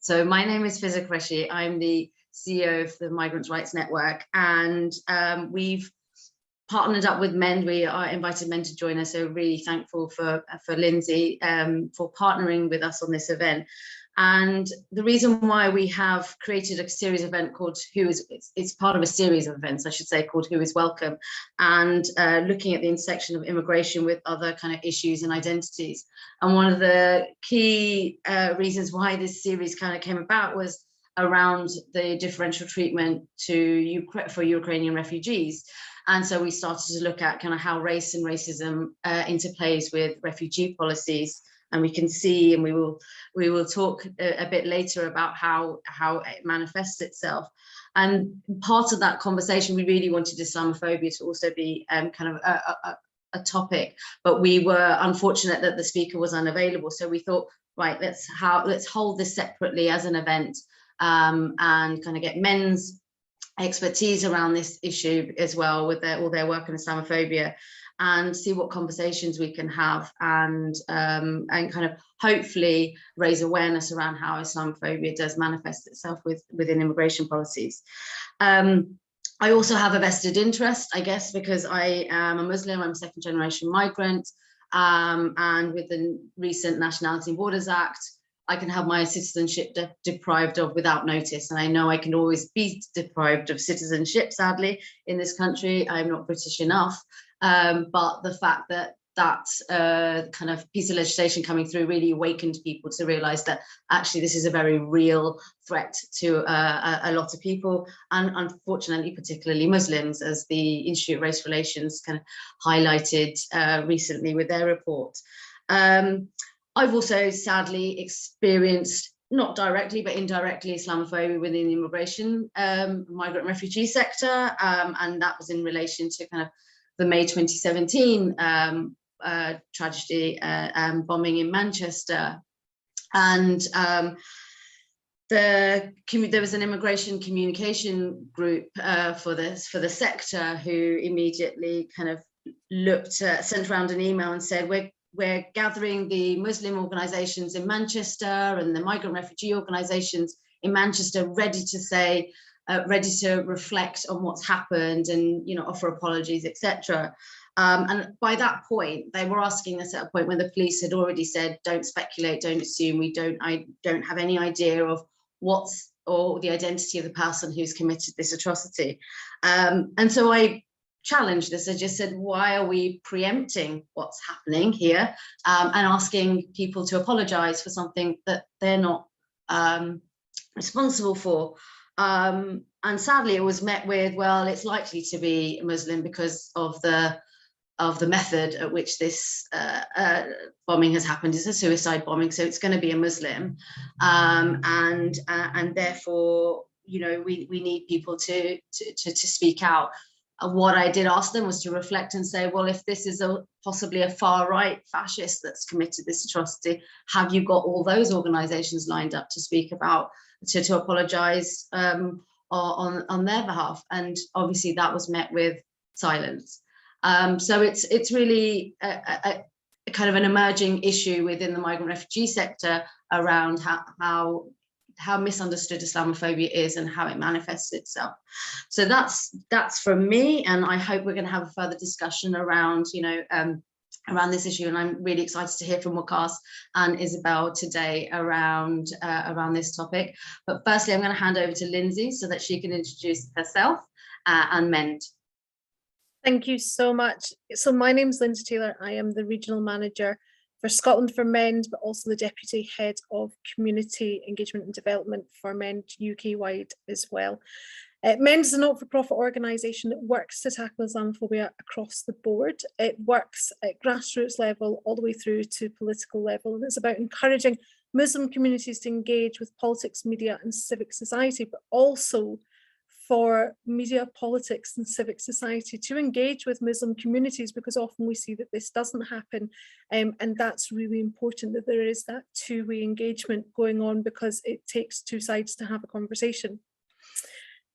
So my name is Fiza Qureshi. I'm the CEO of the Migrants' Rights Network, and we've partnered up with MEND. We are invited MEND to join us, so really thankful for Lindsay for partnering with us on this event. And the reason why we have created a series event called it's part of a series of events, I should say, called Who is Welcome, and looking at the intersection of immigration with other kind of issues and identities. And one of the key reasons why this series kind of came about was around the differential treatment for Ukrainian refugees. And so we started to look at kind of how race and racism interplays with refugee policies. And we can see, and we will talk a bit later about how it manifests itself. And part of that conversation, we really wanted Islamophobia to also be kind of a topic, but we were unfortunate that the speaker was unavailable. So we thought, right, let's hold this separately as an event, and kind of get MEND's expertise around this issue as well, with all their work on Islamophobia, and see what conversations we can have, and kind of hopefully raise awareness around how Islamophobia does manifest itself within immigration policies. I also have a vested interest, I guess, because I am a Muslim. I'm a second generation migrant, and with the recent Nationality and Borders Act, I can have my citizenship deprived of without notice. And I know I can always be deprived of citizenship, sadly, in this country. I'm not British enough. But the fact that kind of piece of legislation coming through really awakened people to realize that actually this is a very real threat to a lot of people, and unfortunately particularly Muslims, as the Institute of Race Relations kind of highlighted recently with their report. I've also sadly experienced, not directly but indirectly, Islamophobia within the immigration migrant refugee sector, and that was in relation to kind of the May 2017 tragedy, bombing in Manchester. And there was an immigration communication group for the sector, who immediately kind of sent around an email and said, we're gathering the Muslim organizations in Manchester and the migrant refugee organizations in Manchester ready to reflect on what's happened and, you know, offer apologies, etc. And by that point, they were asking us at a point when the police had already said, don't speculate, don't assume, I don't have any idea of or the identity of the person who's committed this atrocity. And so I challenged this. I just said, why are we preempting what's happening here, and asking people to apologize for something that they're not responsible for? And sadly, it was met with, well, it's likely to be Muslim because of the method at which this bombing has happened. It's a suicide bombing, so it's going to be a Muslim, and therefore, you know, we need people to speak out. What I did ask them was to reflect and say, well, if this is possibly a far-right fascist that's committed this atrocity, have you got all those organizations lined up to speak about, to apologize on their behalf? And obviously that was met with silence. So it's really a kind of an emerging issue within the migrant refugee sector around how misunderstood Islamophobia is and how it manifests itself. So that's from me, and I hope we're going to have a further discussion around, you know, around this issue. And I'm really excited to hear from Waqas and Isabel today around this topic. But firstly, I'm going to hand over to Lindsay so that she can introduce herself and MEND. Thank you so much. So my name's Lindsay Taylor. I am the regional manager for Scotland for MEND, but also the Deputy Head of Community Engagement and Development for MEND UK-wide as well. MEND is a not-for-profit organisation that works to tackle Islamophobia across the board. It works at grassroots level all the way through to political level, and it's about encouraging Muslim communities to engage with politics, media and civic society, but also for media, politics and civic society to engage with Muslim communities, because often we see that this doesn't happen, and that's really important, that there is that two-way engagement going on, because it takes two sides to have a conversation.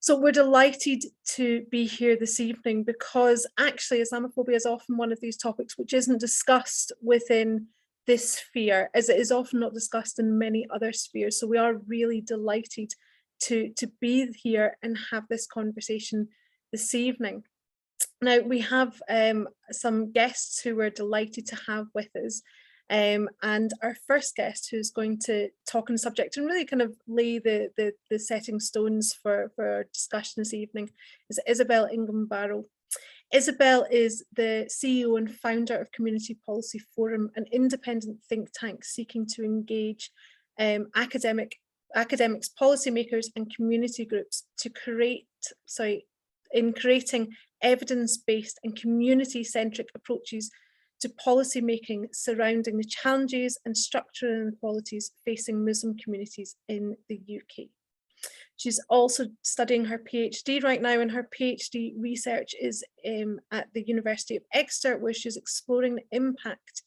So we're delighted to be here this evening, because actually Islamophobia is often one of these topics which isn't discussed within this sphere, as it is often not discussed in many other spheres. So we are really delighted to be here and have this conversation this evening. Now, we have some guests who we're delighted to have with us. And our first guest, who's going to talk on the subject and really kind of lay the setting stones for our discussion this evening, is Isabel Ingham-Barrow. Isabel is the CEO and founder of Community Policy Forum, an independent think tank seeking to engage academics, policymakers and community groups to creating evidence-based and community-centric approaches to policy making surrounding the challenges and structural inequalities facing Muslim communities in the UK. She's also studying her PhD right now, and her PhD research is at the University of Exeter, where she's exploring the impact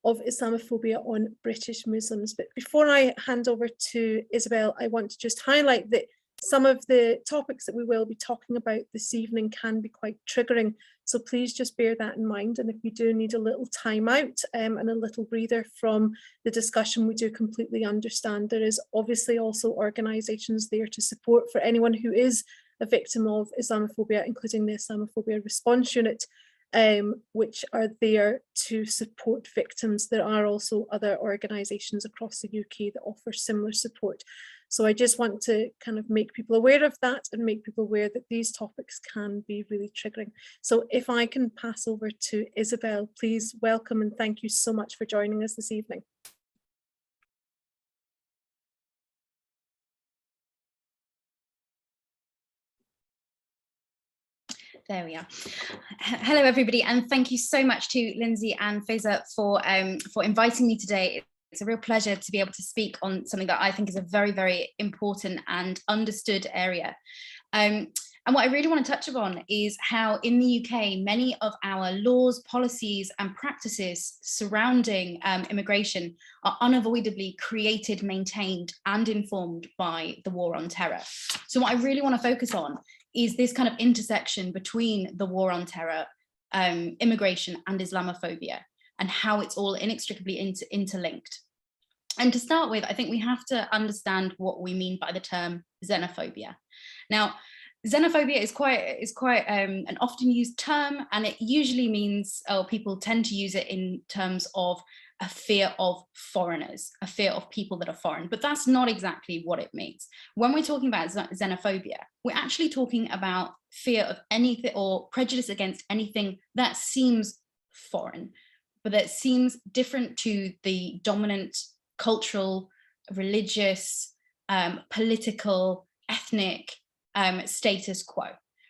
of Islamophobia on British Muslims. But before I hand over to Isabel, I want to just highlight that some of the topics that we will be talking about this evening can be quite triggering. So please just bear that in mind. And if you do need a little time out and a little breather from the discussion, we do completely understand. There is obviously also organisations there to support for anyone who is a victim of Islamophobia, including the Islamophobia Response Unit, which are there to support victims. There are also other organisations across the UK that offer similar support. So I just want to kind of make people aware of that and make people aware that these topics can be really triggering. So if I can pass over to Isabel, please welcome and thank you so much for joining us this evening. There we are. Hello, everybody, and thank you so much to Lindsay and Faiza for inviting me today. It's a real pleasure to be able to speak on something that I think is a very, very important and understood area. And what I really want to touch upon is how in the UK, many of our laws, policies and practices surrounding immigration are unavoidably created, maintained and informed by the war on terror. So what I really want to focus on is this kind of intersection between the war on terror, immigration and Islamophobia, and how it's all inextricably interlinked. And to start with, I think we have to understand what we mean by the term xenophobia. Now, xenophobia is quite an often used term, and it usually means, people tend to use it in terms of a fear of foreigners, a fear of people that are foreign, but that's not exactly what it means. When we're talking about xenophobia, we're actually talking about fear of anything or prejudice against anything that seems foreign, but that seems different to the dominant cultural, religious, political, ethnic status quo,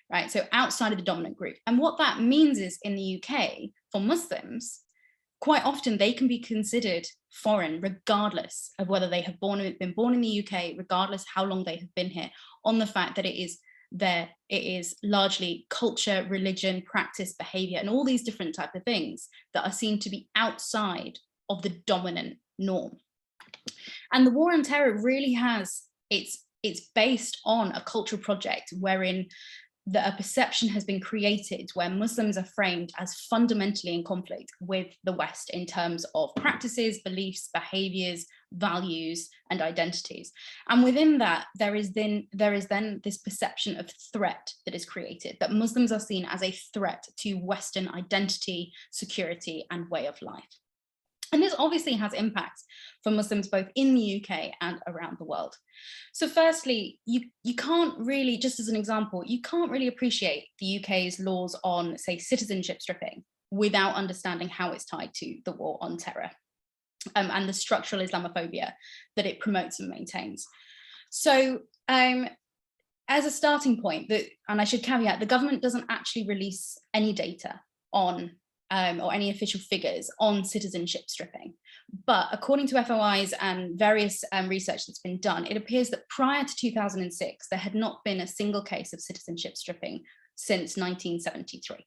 right? So outside of the dominant group. And what that means is in the UK, for Muslims, quite often they can be considered foreign, regardless of whether they have been born in the UK, regardless how long they have been here, on the fact that it is largely culture, religion, practice, behavior, and all these different types of things that are seen to be outside of the dominant norm. And the war on terror really it's based on a cultural project wherein a perception has been created where Muslims are framed as fundamentally in conflict with the West in terms of practices, beliefs, behaviors, values, and identities. And within that, there is then this perception of threat that is created, that Muslims are seen as a threat to Western identity, security, and way of life. And this obviously has impacts for Muslims both in the UK and around the world. So firstly, you can't really, just as an example, you can't really appreciate the UK's laws on, say, citizenship stripping without understanding how it's tied to the war on terror and the structural Islamophobia that it promotes and maintains. So as a starting point, and I should caveat, the government doesn't actually release any data on or any official figures on citizenship stripping. But according to FOIs and various research that's been done, it appears that prior to 2006, there had not been a single case of citizenship stripping since 1973.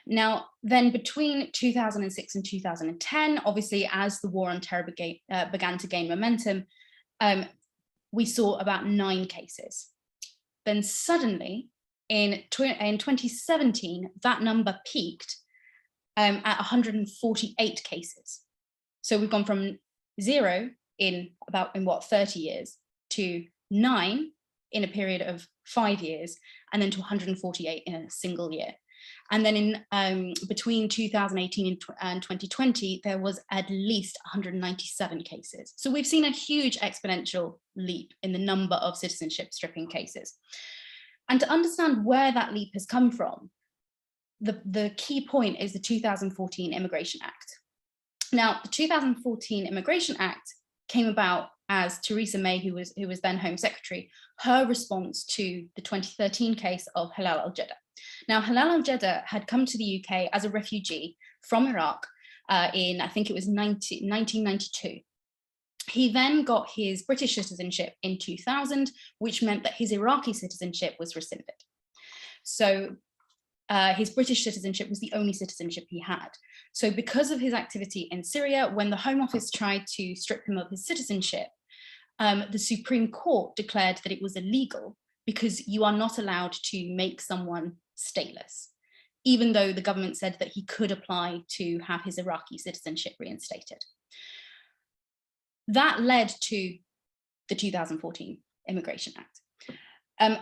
Now, then between 2006 and 2010, obviously, as the war on terror began to gain momentum, we saw about 9 cases. Then suddenly, in 2017, that number peaked at 148 cases. So we've gone from 0 in 30 years to 9 in a period of 5 years, and then to 148 in a single year. And then in between 2018 and 2020, there was at least 197 cases. So we've seen a huge exponential leap in the number of citizenship stripping cases. And to understand where that leap has come from, the key point is the 2014 Immigration Act. Now, the 2014 Immigration Act came about as Theresa May, who was then Home Secretary, her response to the 2013 case of Halal al-Jeddah. Now, Halal al-Jeddah had come to the UK as a refugee from Iraq in, I think it was 1992. He then got his British citizenship in 2000, which meant that his Iraqi citizenship was rescinded. So his British citizenship was the only citizenship he had. So because of his activity in Syria, when the Home Office tried to strip him of his citizenship, the Supreme Court declared that it was illegal because you are not allowed to make someone stateless, even though the government said that he could apply to have his Iraqi citizenship reinstated. That led to the 2014 Immigration Act,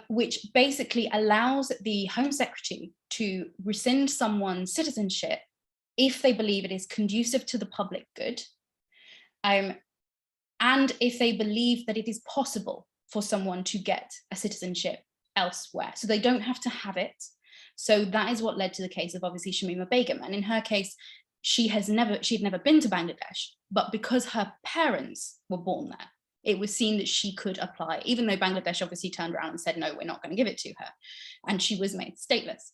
which basically allows the Home Secretary to rescind someone's citizenship if they believe it is conducive to the public good, and if they believe that it is possible for someone to get a citizenship elsewhere. So they don't have to have it. So that is what led to the case of obviously Shamima Begum. And in her case, she'd never been to Bangladesh, but because her parents were born there, it was seen that she could apply, even though Bangladesh obviously turned around and said, no, we're not going to give it to her. And she was made stateless.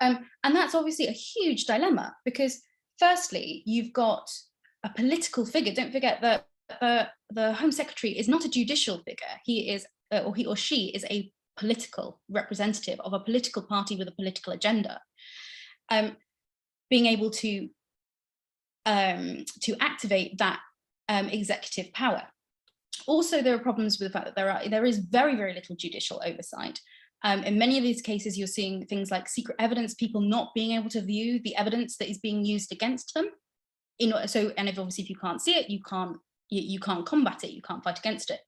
And that's obviously a huge dilemma, because firstly, you've got a political figure. Don't forget that the Home Secretary is not a judicial figure. He is, or he or she is a political representative of a political party with a political agenda. Being able to activate that executive power. Also, there are problems with the fact that there is very, very little judicial oversight. In many of these cases, you're seeing things like secret evidence, people not being able to view the evidence that is being used against them. And if obviously if you can't see it, you can't combat it, you can't fight against it.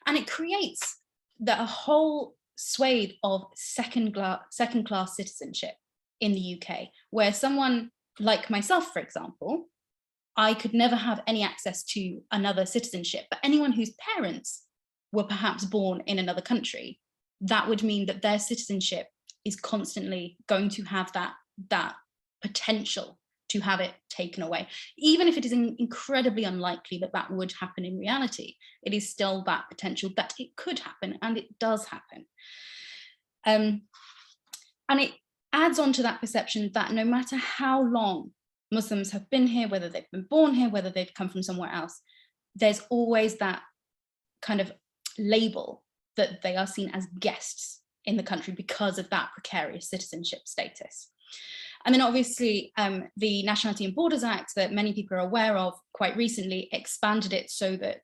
And it creates a whole swathe of second-class citizenship in the UK, where someone like myself, for example, I could never have any access to another citizenship, but anyone whose parents were perhaps born in another country, that would mean that their citizenship is constantly going to have that potential to have it taken away. Even if it is incredibly unlikely that that would happen in reality, it is still that potential that it could happen, and it does happen. And it adds on to that perception that no matter how long Muslims have been here, whether they've been born here, whether they've come from somewhere else, there's always that kind of label that they are seen as guests in the country because of that precarious citizenship status. And then obviously the Nationality and Borders Act that many people are aware of quite recently expanded it so that,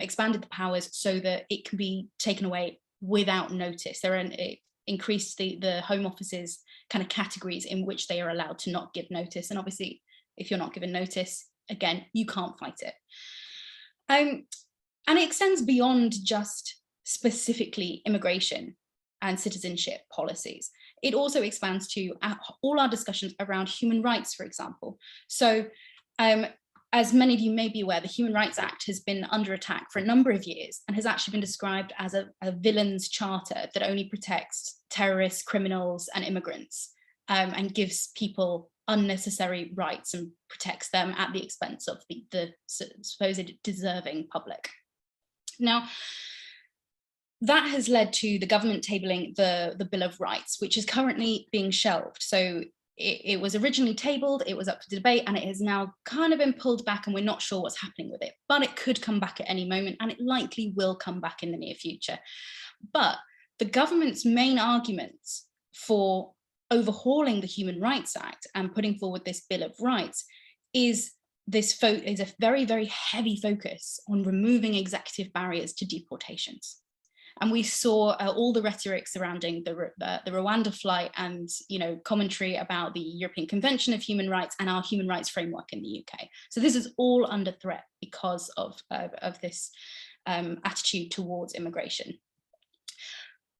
expanded the powers so that it can be taken away without notice. It increased the Home Office's kind of categories in which they are allowed to not give notice. And obviously, if you're not given notice, again, you can't fight it. And it extends beyond just specifically immigration and citizenship policies. It also expands to all our discussions around human rights, for example. So as many of you may be aware, the Human Rights Act has been under attack for a number of years and has actually been described as a villain's charter that only protects terrorists, criminals, and immigrants, and gives people unnecessary rights and protects them at the expense of the supposed deserving public. Now, that has led to the government tabling the Bill of Rights, which is currently being shelved. So it was originally tabled, it was up for debate, and it has now kind of been pulled back, and we're not sure what's happening with it, but it could come back at any moment, and it likely will come back in the near future. But the government's main arguments for overhauling the Human Rights Act and putting forward this Bill of Rights is a very, very heavy focus on removing executive barriers to deportations. And we saw all the rhetoric surrounding the Rwanda flight and, you know, commentary about the European Convention of Human Rights and our human rights framework in the UK. So this is all under threat because of this attitude towards immigration.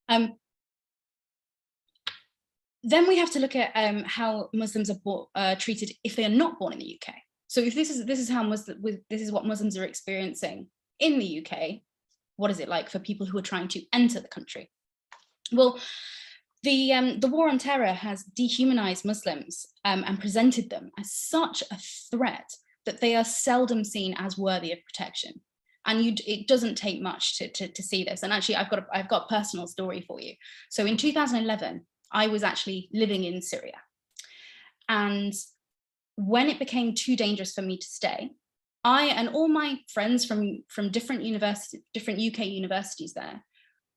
Then we have to look at how Muslims are treated if they are not born in the UK. So if this is what Muslims are experiencing in the UK, what is it like for people who are trying to enter the country? Well, the war on terror has dehumanized Muslims and presented them as such a threat that they are seldom seen as worthy of protection. And it doesn't take much to see this. And actually, I've got a personal story for you. So in 2011, I was actually living in Syria. And when it became too dangerous for me to stay, I and all my friends from different UK universities there,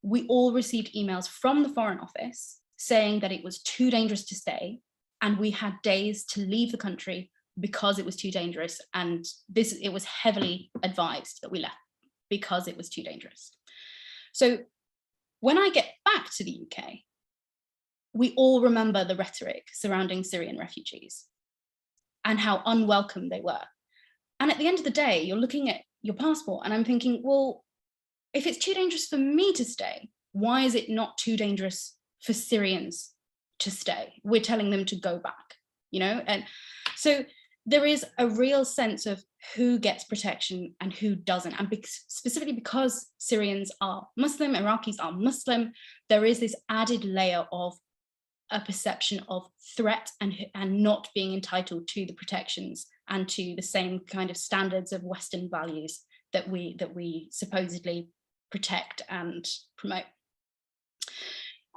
we all received emails from the Foreign Office saying that it was too dangerous to stay, and we had days to leave the country because it was too dangerous. And it was heavily advised that we left because it was too dangerous. So when I get back to the UK, we all remember the rhetoric surrounding Syrian refugees and how unwelcome they were. And at the end of the day, you're looking at your passport and I'm thinking, well, if it's too dangerous for me to stay, why is it not too dangerous for Syrians to stay? We're telling them to go back, you know? And so there is a real sense of who gets protection and who doesn't. And specifically because Syrians are Muslim, Iraqis are Muslim, there is this added layer of a perception of threat and not being entitled to the protections and to the same kind of standards of Western values that we supposedly protect and promote.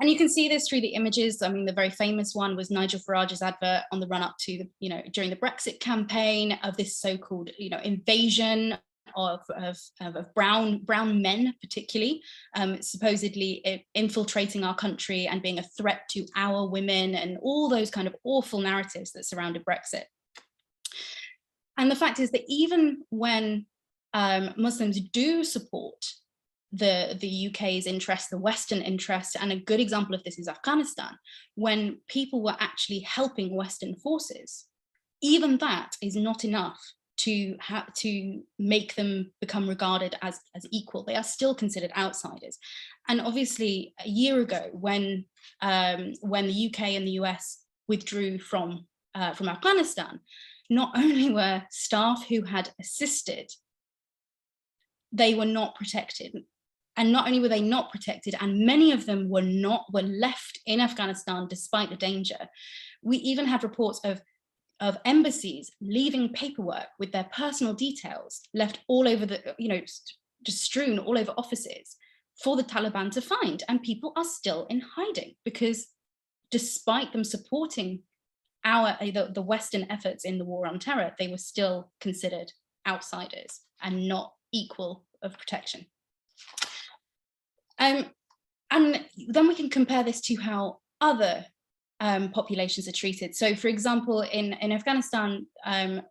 And you can see this through the images. I mean, the very famous one was Nigel Farage's advert on the run up to during the Brexit campaign of this so-called, invasion of brown men, particularly, supposedly infiltrating our country and being a threat to our women, and all those kind of awful narratives that surrounded Brexit. And the fact is that even when Muslims do support the UK's interest, the Western interest, and a good example of this is Afghanistan, when people were actually helping Western forces, even that is not enough to make them become regarded as equal. They are still considered outsiders. And obviously, a year ago, when the UK and the US withdrew from Afghanistan, not only were staff who had assisted, they were not protected. And not only were they not protected, and many of them were left in Afghanistan despite the danger. We even had reports of embassies leaving paperwork with their personal details left all over just strewn all over offices for the Taliban to find. And people are still in hiding because despite them supporting the Western efforts in the war on terror, they were still considered outsiders and not equal of protection. And then we can compare this to how other populations are treated. So for example, in Afghanistan, a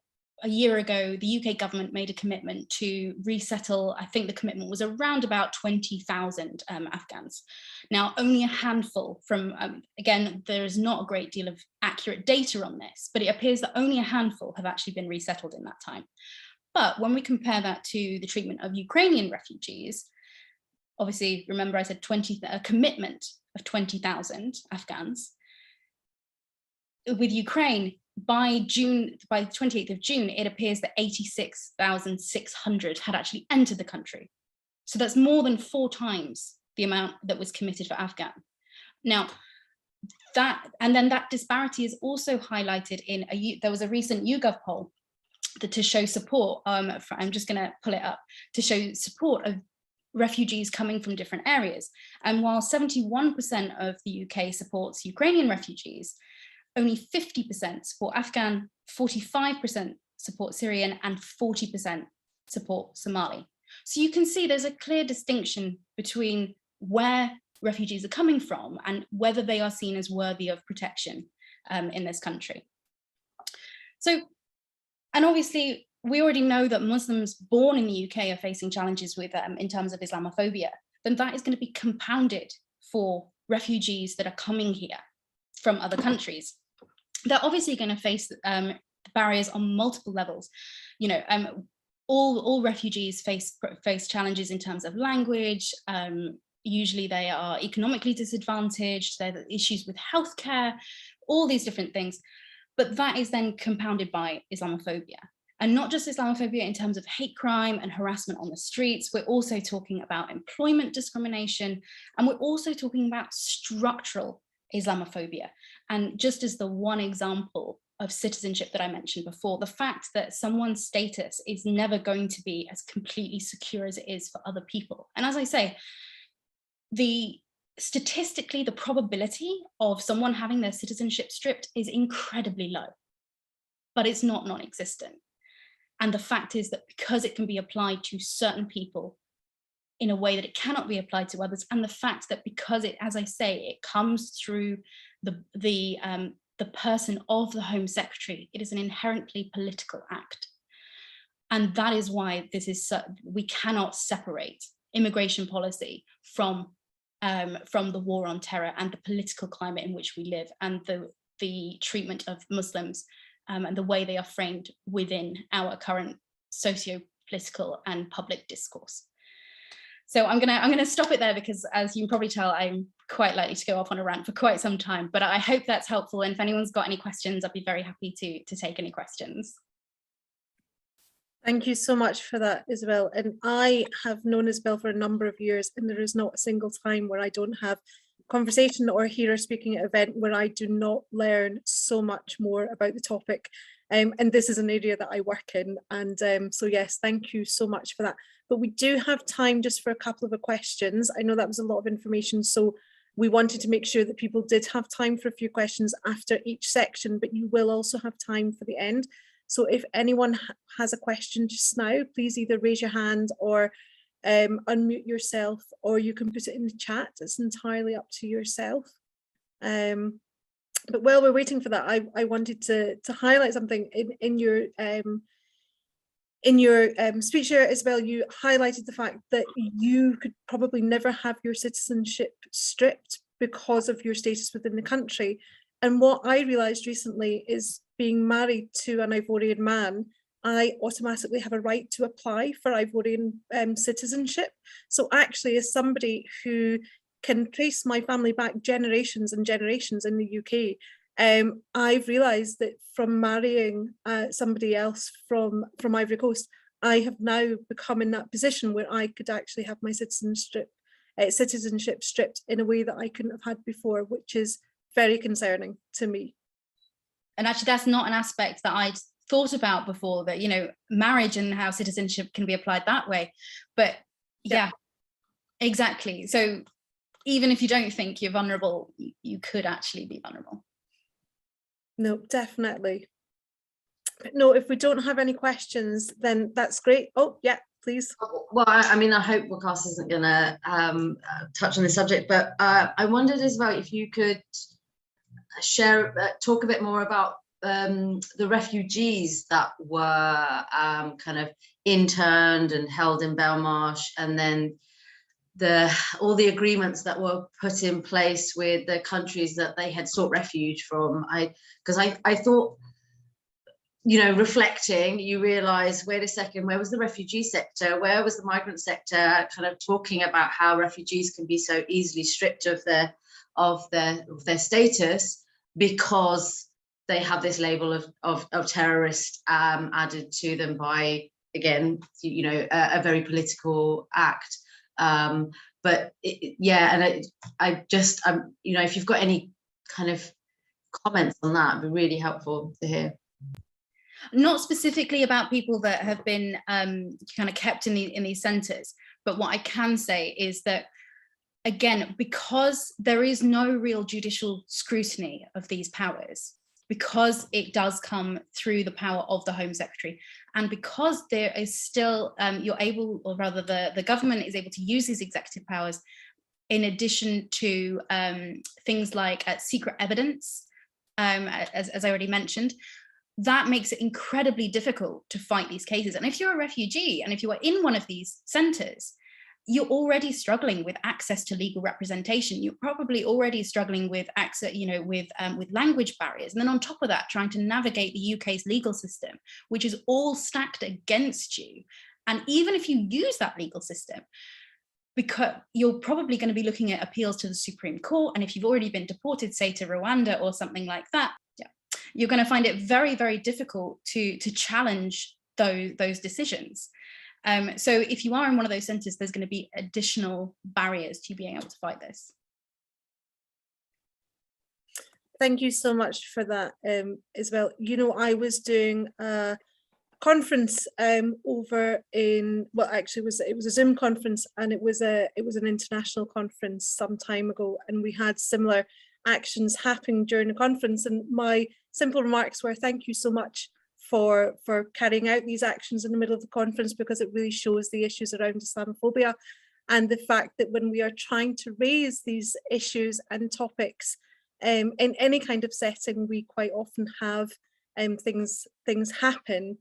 year ago, the UK government made a commitment to resettle, I think the commitment was around about 20,000 Afghans. Now, only a handful from, again, there is not a great deal of accurate data on this, but it appears that only a handful have actually been resettled in that time. But when we compare that to the treatment of Ukrainian refugees, obviously, remember I said a commitment of 20,000 Afghans. With Ukraine, by the 28th of June, it appears that 86,600 had actually entered the country. So that's more than 4 times the amount that was committed for Afghan. Now, that disparity is also highlighted in there was a recent YouGov poll to show support, I'm just gonna pull it up, to show support of refugees coming from different areas. And while 71% of the UK supports Ukrainian refugees, only 50% support Afghan, 45% support Syrian, and 40% support Somali. So you can see there's a clear distinction between where refugees are coming from and whether they are seen as worthy of protection in this country. So, and obviously, we already know that Muslims born in the UK are facing challenges with in terms of Islamophobia. then that is going to be compounded for refugees that are coming here from other countries. They're obviously going to face barriers on multiple levels. You know, all refugees face challenges in terms of language. Usually they are economically disadvantaged. There are issues with healthcare, all these different things. But that is then compounded by Islamophobia. And not just Islamophobia in terms of hate crime and harassment on the streets, we're also talking about employment discrimination, and we're also talking about structural Islamophobia. And just as the one example of citizenship that I mentioned before, the fact that someone's status is never going to be as completely secure as it is for other people. And as I say, statistically, the probability of someone having their citizenship stripped is incredibly low, but it's not non-existent. And the fact is that because it can be applied to certain people in a way that it cannot be applied to others, and the fact that because it, as I say, it comes through the person of the Home Secretary, it is an inherently political act. And that is why this is we cannot separate immigration policy from the war on terror and the political climate in which we live, and the treatment of Muslims and the way they are framed within our current socio-political and public discourse. So I'm gonna stop it there, because as you can probably tell, I'm quite likely to go off on a rant for quite some time, but I hope that's helpful. And if anyone's got any questions, I'd be very happy to take any questions. Thank you so much for that, Isabel. And I have known Isabel for a number of years, and there is not a single time where I don't have conversation or hear her speaking at an event where I do not learn so much more about the topic. And this is an area that I work in. And so yes, thank you so much for that. But we do have time just for a couple of questions. I know that was a lot of information, so we wanted to make sure that people did have time for a few questions after each section, but you will also have time for the end. So if anyone has a question just now, please either raise your hand or unmute yourself, or you can put it in the chat. It's entirely up to yourself. But while we're waiting for that, I wanted to highlight something in your speech here, Isabel. You highlighted the fact that you could probably never have your citizenship stripped because of your status within the country. And what I realised recently is, being married to an Ivorian man, I automatically have a right to apply for Ivorian citizenship. So actually, as somebody who can trace my family back generations and generations in the UK, I've realised that from marrying somebody else from Ivory Coast, I have now become in that position where I could actually have my citizenship stripped in a way that I couldn't have had before, which is very concerning to me. And actually, that's not an aspect that I'd thought about before, that, you know, marriage and how citizenship can be applied that way. But yeah, exactly. So even if you don't think you're vulnerable, you could actually be vulnerable. No, definitely. No, if we don't have any questions, then that's great. Oh, yeah, please. Well, I mean, I hope Wakas isn't going to touch on this subject, but I wondered, Isabel, if you could talk a bit more about the refugees that were kind of interned and held in Belmarsh, and then all the agreements that were put in place with the countries that they had sought refuge from. Because I thought, you know, reflecting, you realize, wait a second, where was the refugee sector? Where was the migrant sector kind of talking about how refugees can be so easily stripped of their status because they have this label of terrorist added to them by, again, you know, a very political act. But yeah, and I just, you know, if you've got any kind of comments on that, it'd be really helpful to hear. Not specifically about people that have been kind of kept in these centres, but what I can say is that, again, because there is no real judicial scrutiny of these powers, because it does come through the power of the Home Secretary, and because there is still, you're able, or rather the government is able to use these executive powers in addition to things like secret evidence, as I already mentioned. That makes it incredibly difficult to fight these cases. And if you're a refugee and if you are in one of these centres, you're already struggling with access to legal representation. You're probably already struggling with access, with language barriers. And then on top of that, trying to navigate the UK's legal system, which is all stacked against you. And even if you use that legal system, because you're probably going to be looking at appeals to the Supreme Court. And if you've already been deported, say to Rwanda or something like that, you're going to find it very, very difficult to challenge those decisions. So if you are in one of those centres, there's going to be additional barriers to being able to fight this. Thank you so much for that, Isabel. I was doing a conference over in, well, actually it was a Zoom conference, and it was an international conference some time ago, and we had similar actions happening during the conference, and my simple remarks were, thank you so much for carrying out these actions in the middle of the conference, because it really shows the issues around Islamophobia, and the fact that when we are trying to raise these issues and topics in any kind of setting, we quite often have things happen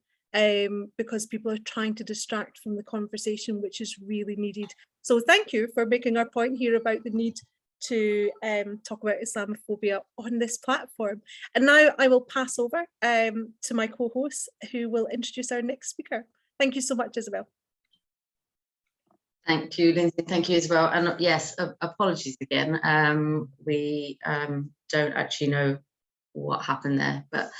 because people are trying to distract from the conversation, which is really needed. So thank you for making our point here about the need to talk about Islamophobia on this platform. And now I will pass over to my co-host, who will introduce our next speaker. Thank you so much, Isabel. Thank you, Lindsay. Thank you, Isabel. And yes, apologies again. We don't actually know what happened there, but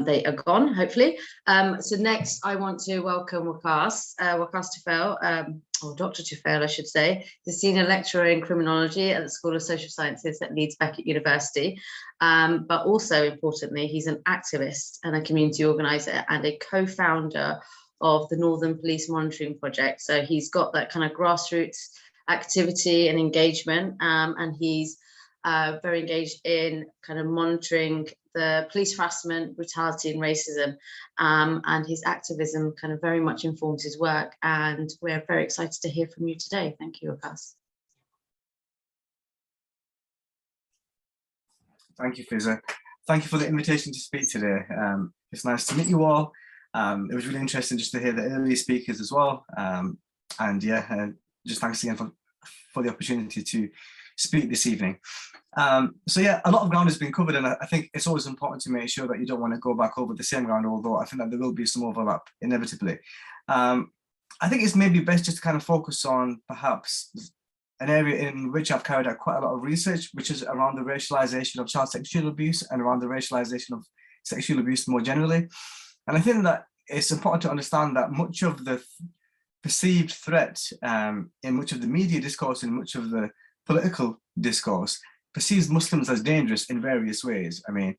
they are gone, hopefully. So next I want to welcome Waqas Tufel, or Dr. Tufel, I should say, the senior lecturer in criminology at the School of Social Sciences at Leeds Beckett University. But also importantly, he's an activist and a community organizer and a co-founder of the Northern Police Monitoring Project. So he's got that kind of grassroots activity and engagement, and he's very engaged in kind of monitoring the police harassment, brutality and racism, and his activism kind of very much informs his work, and we're very excited to hear from you today. Thank you, Waqas. Thank you, Fiza. Thank you for the invitation to speak today. It's nice to meet you all. It was really interesting just to hear the earlier speakers as well. And yeah, just thanks again for the opportunity to speak this evening. So yeah, a lot of ground has been covered, and I think it's always important to make sure that you don't want to go back over the same ground, although I think that there will be some overlap inevitably. I think it's maybe best just to kind of focus on perhaps an area in which I've carried out quite a lot of research, which is around the racialization of child sexual abuse and around the racialization of sexual abuse more generally. And I think that it's important to understand that much of the perceived threat in much of the media discourse, in much of the political discourse, perceives Muslims as dangerous in various ways. I mean,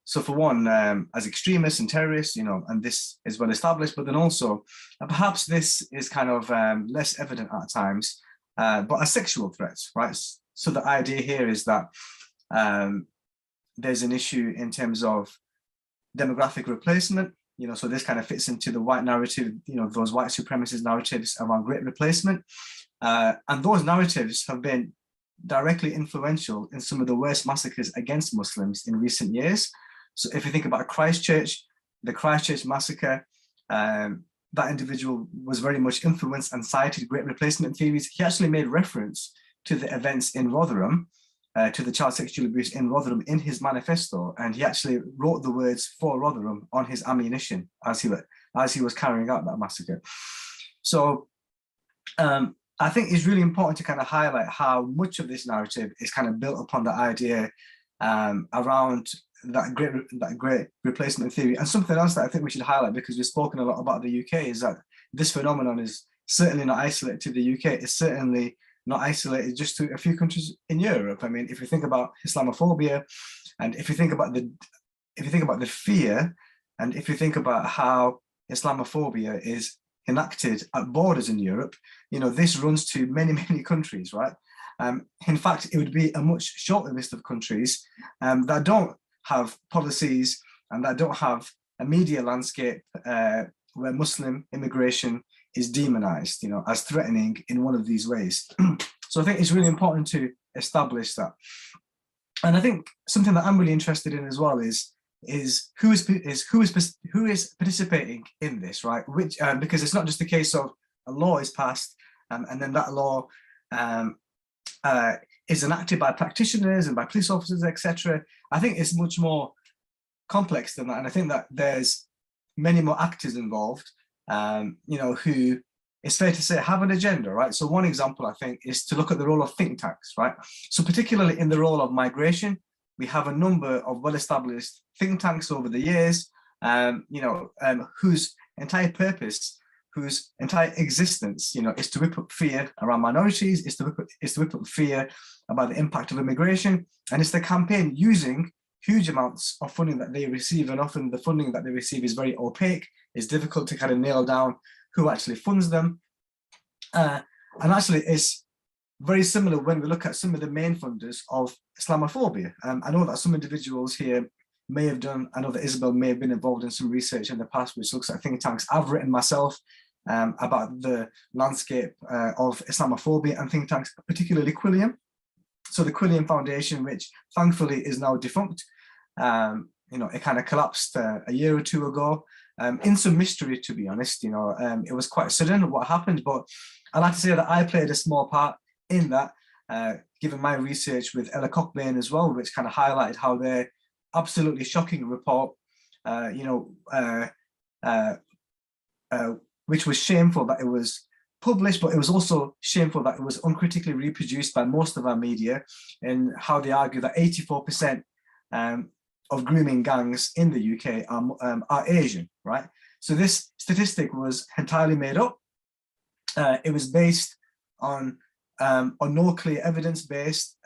so for one, as extremists and terrorists, and this is well established, but then also, perhaps this is kind of less evident at times, but as sexual threats, right? So the idea here is that there's an issue in terms of demographic replacement, so this kind of fits into the white narrative, those white supremacist narratives around great replacement. And those narratives have been directly influential in some of the worst massacres against Muslims in recent years. So if you think about Christchurch, the Christchurch massacre, that individual was very much influenced and cited great replacement theories. He actually made reference to the events in Rotherham, to the child sexual abuse in Rotherham in his manifesto, and he actually wrote the words for Rotherham on his ammunition as he was carrying out that massacre. So I think it's really important to kind of highlight how much of this narrative is kind of built upon the idea around that great replacement theory. And something else that I think we should highlight, because we've spoken a lot about the UK, is that this phenomenon is certainly not isolated to the UK. It's certainly not isolated just to a few countries in Europe. I mean, if you think about Islamophobia, and if you think about the fear, and if you think about how Islamophobia is enacted at borders in Europe, this runs to many, many countries, right? In fact, it would be a much shorter list of countries that don't have policies and that don't have a media landscape where Muslim immigration is demonized, as threatening in one of these ways. So I think it's really important to establish that. And I think something that I'm really interested in as well is who is participating in this, right? Which because it's not just a case of a law is passed and then that law is enacted by practitioners and by police officers, etc. I think it's much more complex than that, and I think that there's many more actors involved, you know, who, it's fair to say, have an agenda, right? So one example, I think, is to look at the role of think tanks, right? So particularly in the role of migration, we have a number of well-established think tanks over the years, you know, whose entire purpose, whose entire existence, you know, is to whip up fear around minorities, is to whip up fear about the impact of immigration, and it's the campaign using huge amounts of funding that they receive, and often the funding that they receive is very opaque. It's difficult to kind of nail down who actually funds them. And actually it's very similar when we look at some of the main funders of Islamophobia. I know that some individuals here may have done, I know that Isabel may have been involved in some research in the past which looks at think tanks. I've written myself about the landscape of Islamophobia and think tanks, particularly Quilliam. So the Quilliam Foundation, which thankfully is now defunct, you know, it kind of collapsed a year or two ago, in some mystery, to be honest. You know, it was quite sudden what happened, but I like to say that I played a small part in that, given my research with Ella Cockburn as well, which kind of highlighted how their absolutely shocking report, you know, which was shameful that it was published, but it was also shameful that it was uncritically reproduced by most of our media, and how they argue that 84% of grooming gangs in the UK are Asian, right? So this statistic was entirely made up. It was based on no clear evidence based.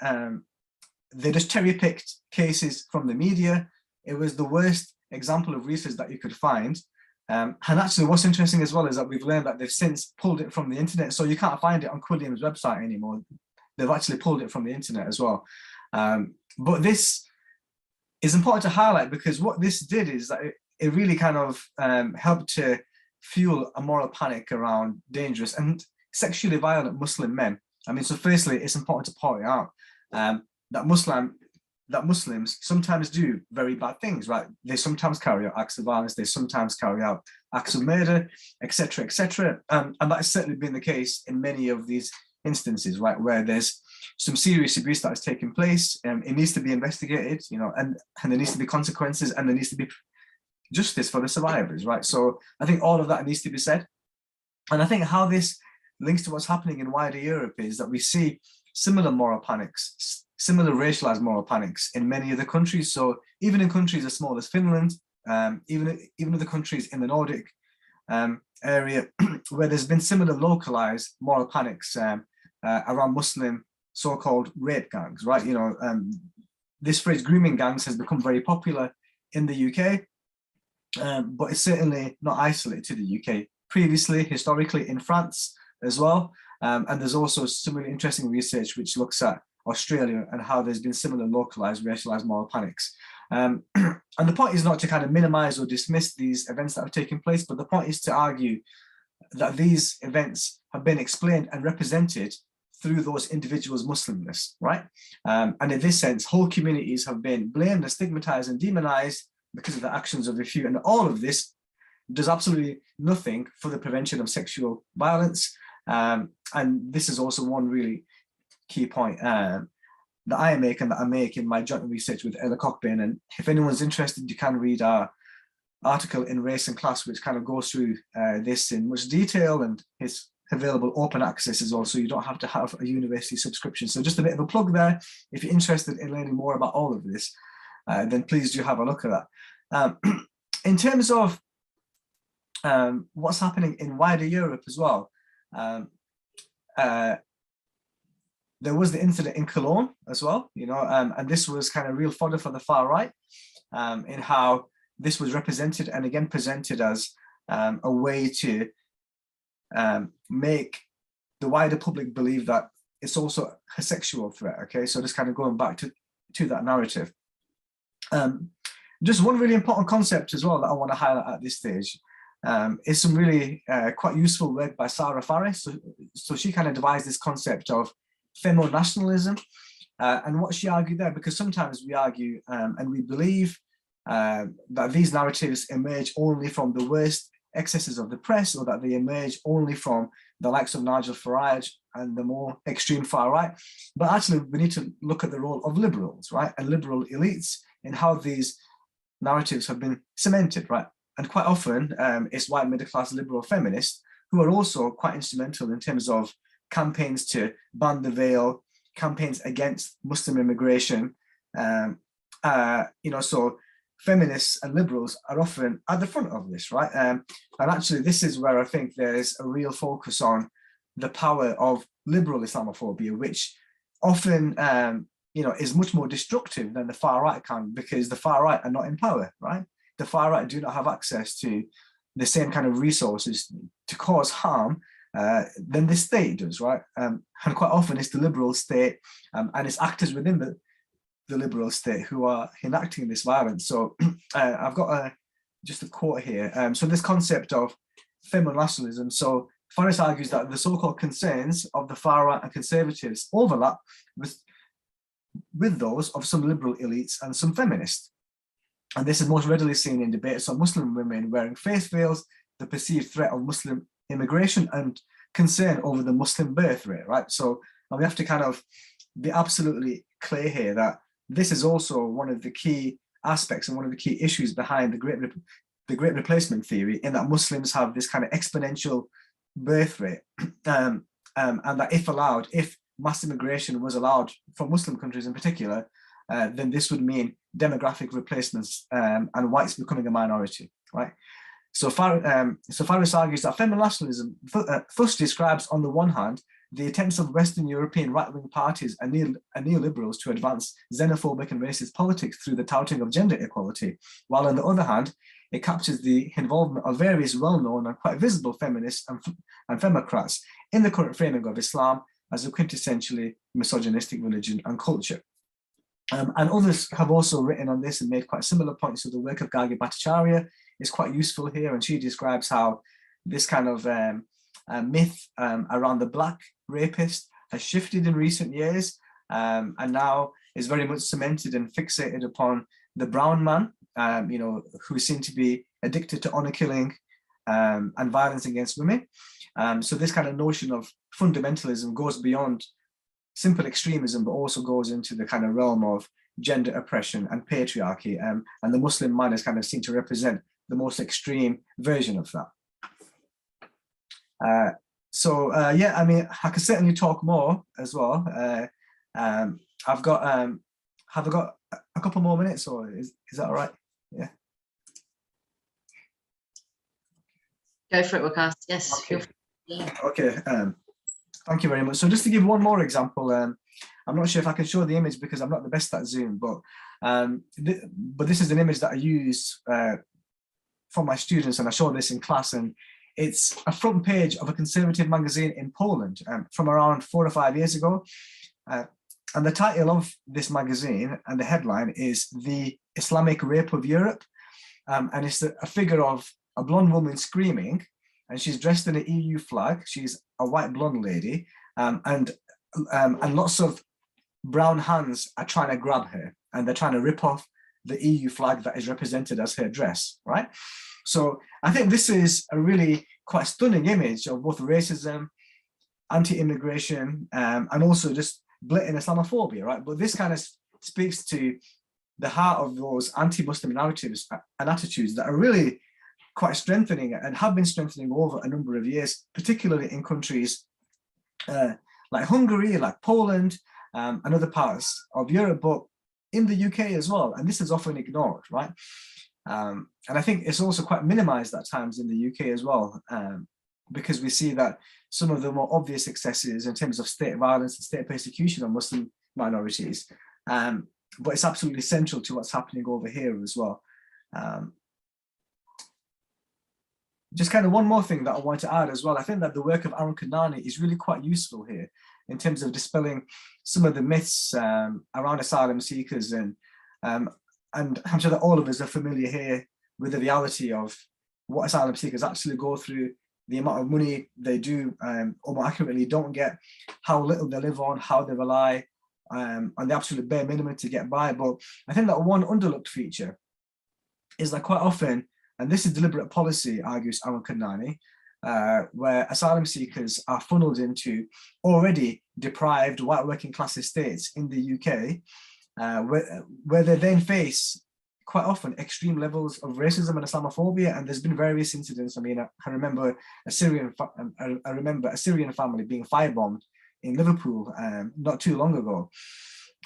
They just cherry-picked cases from the media. It was the worst example of research that you could find. And actually what's interesting as well is that we've learned that they've since pulled it from the internet, so you can't find it on Quilliam's website anymore. They've actually pulled it from the internet as well. But this is important to highlight, because what this did is that it really kind of helped to fuel a moral panic around dangerous and sexually violent Muslim men. I mean, so firstly, it's important to point out that Muslims sometimes do very bad things, right? They sometimes carry out acts of violence, they sometimes carry out acts of murder, etc., etc. And that has certainly been the case in many of these instances, right, where there's some serious abuse that has taken place. It needs to be investigated, you know, and there needs to be consequences, and there needs to be justice for the survivors, right? So I think all of that needs to be said. And I think how this links to what's happening in wider Europe is that we see similar moral panics, similar racialized moral panics in many other countries. So even in countries as small as Finland, even other countries in the Nordic area, where there's been similar localized moral panics around Muslim so-called rape gangs, right? You know, this phrase grooming gangs has become very popular in the UK, but it's certainly not isolated to the UK. Previously, historically, in France as well, and there's also some really interesting research which looks at Australia and how there's been similar localized racialized moral panics. And the point is not to kind of minimize or dismiss these events that have taken place, but the point is to argue that these events have been explained and represented through those individuals' Muslimness, right? And in this sense, whole communities have been blamed and stigmatized and demonized because of the actions of a few. And all of this does absolutely nothing for the prevention of sexual violence. And this is also one really key point that I make and that I make in my joint research with Ella Cockburn. And if anyone's interested, you can read our article in Race and Class, which kind of goes through this in much detail, and it's available open access as well, so you don't have to have a university subscription. So just a bit of a plug there. If you're interested in learning more about all of this, then please do have a look at that. In terms of what's happening in wider Europe as well, there was the incident in Cologne as well, you know, and this was kind of real fodder for the far right, in how this was represented and again presented as a way to make the wider public believe that it's also a sexual threat. Okay, so just kind of going back to that narrative. Just one really important concept as well that I want to highlight at this stage is some really quite useful work by Sarah Faris. So she kind of devised this concept of femo-nationalism, and what she argued there, because sometimes we argue and we believe that these narratives emerge only from the worst excesses of the press, or that they emerge only from the likes of Nigel Farage and the more extreme far right. But actually, we need to look at the role of liberals, right, and liberal elites in how these narratives have been cemented, right? And quite often, it's white middle-class liberal feminists who are also quite instrumental in terms of campaigns to ban the veil, campaigns against Muslim immigration. So feminists and liberals are often at the front of this, right? And actually, this is where I think there's a real focus on the power of liberal Islamophobia, which often, is much more destructive than the far right can, because the far right are not in power, right? The far right do not have access to the same kind of resources to cause harm than the state does, right? And quite often it's the liberal state and its actors within the liberal state who are enacting this violence. So I've got just a quote here. So this concept of feminine nationalism. So Faris argues that the so-called concerns of the far right and conservatives overlap with those of some liberal elites and some feminists. And this is most readily seen in debates on Muslim women wearing face veils, the perceived threat of Muslim immigration, and concern over the Muslim birth rate, right? So we have to kind of be absolutely clear here that this is also one of the key aspects and one of the key issues behind the great replacement theory, in that Muslims have this kind of exponential birth rate, and that if mass immigration was allowed for Muslim countries in particular, then this would mean demographic replacements and whites becoming a minority, right? So Faris argues that feminine nationalism thus describes, on the one hand, the attempts of Western European right-wing parties and neoliberals to advance xenophobic and racist politics through the touting of gender equality, while on the other hand, it captures the involvement of various well-known and quite visible feminists and femocrats in the current framing of Islam as a quintessentially misogynistic religion and culture. And others have also written on this and made quite similar points. So the work of Gargi Bhattacharya is quite useful here, and she describes how this kind of myth around the black rapist has shifted in recent years, and now is very much cemented and fixated upon the brown man, who seem to be addicted to honor killing and violence against women. So this kind of notion of fundamentalism goes beyond simple extremism, but also goes into the kind of realm of gender oppression and patriarchy, and the Muslim man is kind of seen to represent the most extreme version of that. I mean, I can certainly talk more as well. Have I got a couple more minutes, or is that all right? Yeah. Go for it, Wakas. Yes. Okay. Okay. Thank you very much. So just to give one more example, I'm not sure if I can show the image because I'm not the best at Zoom, but this is an image that I use for my students, and I show this in class, and it's a front page of a conservative magazine in Poland from around 4 or 5 years ago. And the title of this magazine and the headline is "The Islamic Rape of Europe." And it's a figure of a blonde woman screaming, and she's dressed in an EU flag. She's a white blonde lady, and lots of brown hands are trying to grab her, and they're trying to rip off the EU flag that is represented as her dress, right? So I think this is a really quite stunning image of both racism, anti-immigration, and also just blatant Islamophobia, right? But this kind of speaks to the heart of those anti-Muslim narratives and attitudes that are really quite strengthening and have been strengthening over a number of years, particularly in countries like Hungary, like Poland, and other parts of Europe, but in the UK as well. And this is often ignored, right? And I think it's also quite minimized at times in the UK as well, because we see that some of the more obvious successes in terms of state violence and state persecution of Muslim minorities, but it's absolutely central to what's happening over here as well. Just kind of one more thing that I want to add as well. I think that the work of Aaron Kanani is really quite useful here in terms of dispelling some of the myths around asylum seekers, and I'm sure that all of us are familiar here with the reality of what asylum seekers actually go through, the amount of money they do, or more accurately don't get, how little they live on, how they rely on the absolute bare minimum to get by. But I think that one underlooked feature is that quite often, and this is deliberate policy, argues Aaron Kanani, where asylum seekers are funneled into already deprived white working class estates in the UK, where they then face quite often extreme levels of racism and Islamophobia. And there's been various incidents. I mean, I remember a Syrian family being firebombed in Liverpool not too long ago.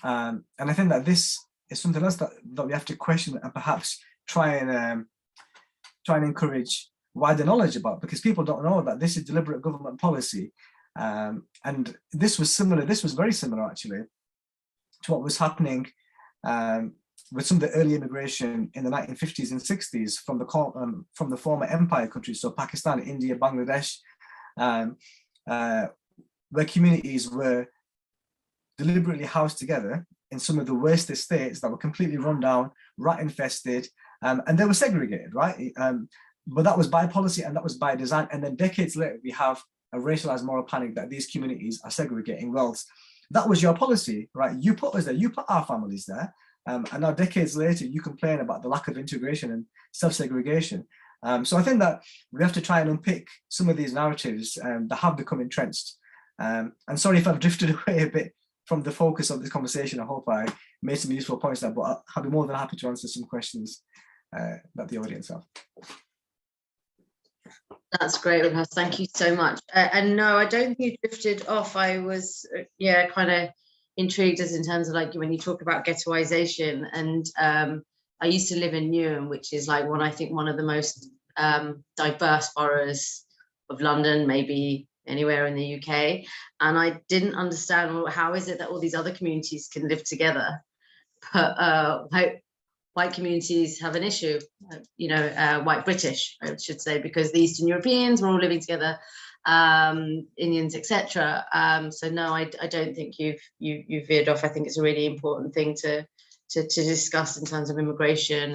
And I think that this is something else that we have to question and perhaps try and encourage wider knowledge about, because people don't know that this is deliberate government policy. And this was very similar actually to what was happening with some of the early immigration in the 1950s and 60s from the former empire countries, so Pakistan, India, Bangladesh, where communities were deliberately housed together in some of the worst estates that were completely run down, rat infested, and they were segregated, right? But that was by policy and that was by design. And then decades later, we have a racialized moral panic that these communities are segregating. Well, that was your policy, right? You put us there, you put our families there. And now decades later, you complain about the lack of integration and self-segregation. So I think that we have to try and unpick some of these narratives that have become entrenched. And sorry if I've drifted away a bit from the focus of this conversation. I hope I made some useful points there, but I'll be more than happy to answer some questions that the audience have. That's great, Vikas. Thank you so much. And no, I don't think you drifted off. I was, kind of intrigued as in terms of like when you talk about ghettoization. And I used to live in Newham, which is like one of the most diverse boroughs of London, maybe anywhere in the UK. And I didn't understand, well, how is it that all these other communities can live together, but white communities have an issue, white British, I should say, because the Eastern Europeans were all living together, Indians, etc. So no, I don't think you've veered off. I think it's a really important thing to discuss in terms of immigration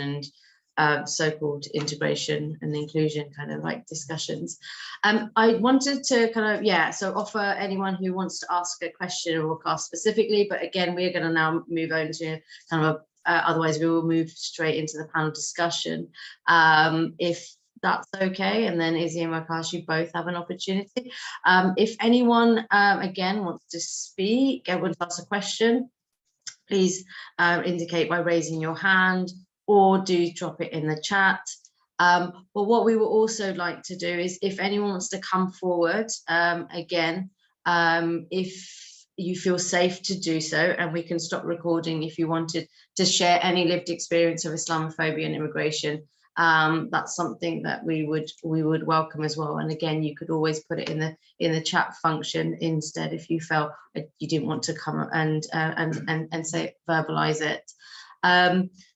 and so-called integration and inclusion kind of like discussions. I wanted to so offer anyone who wants to ask a question or cast specifically, but again, we're going to now move on to kind of otherwise we will move straight into the panel discussion, if that's okay. And then Izzy and Wakash, you both have an opportunity. If anyone, again, wants to speak, wants to ask a question, please indicate by raising your hand or do drop it in the chat. But what we would also like to do is if anyone wants to come forward, again, if you feel safe to do so, and we can stop recording if you wanted to share any lived experience of Islamophobia and immigration, that's something that we would welcome as well. And again, you could always put it in the chat function instead if you felt you didn't want to come and say verbalize it.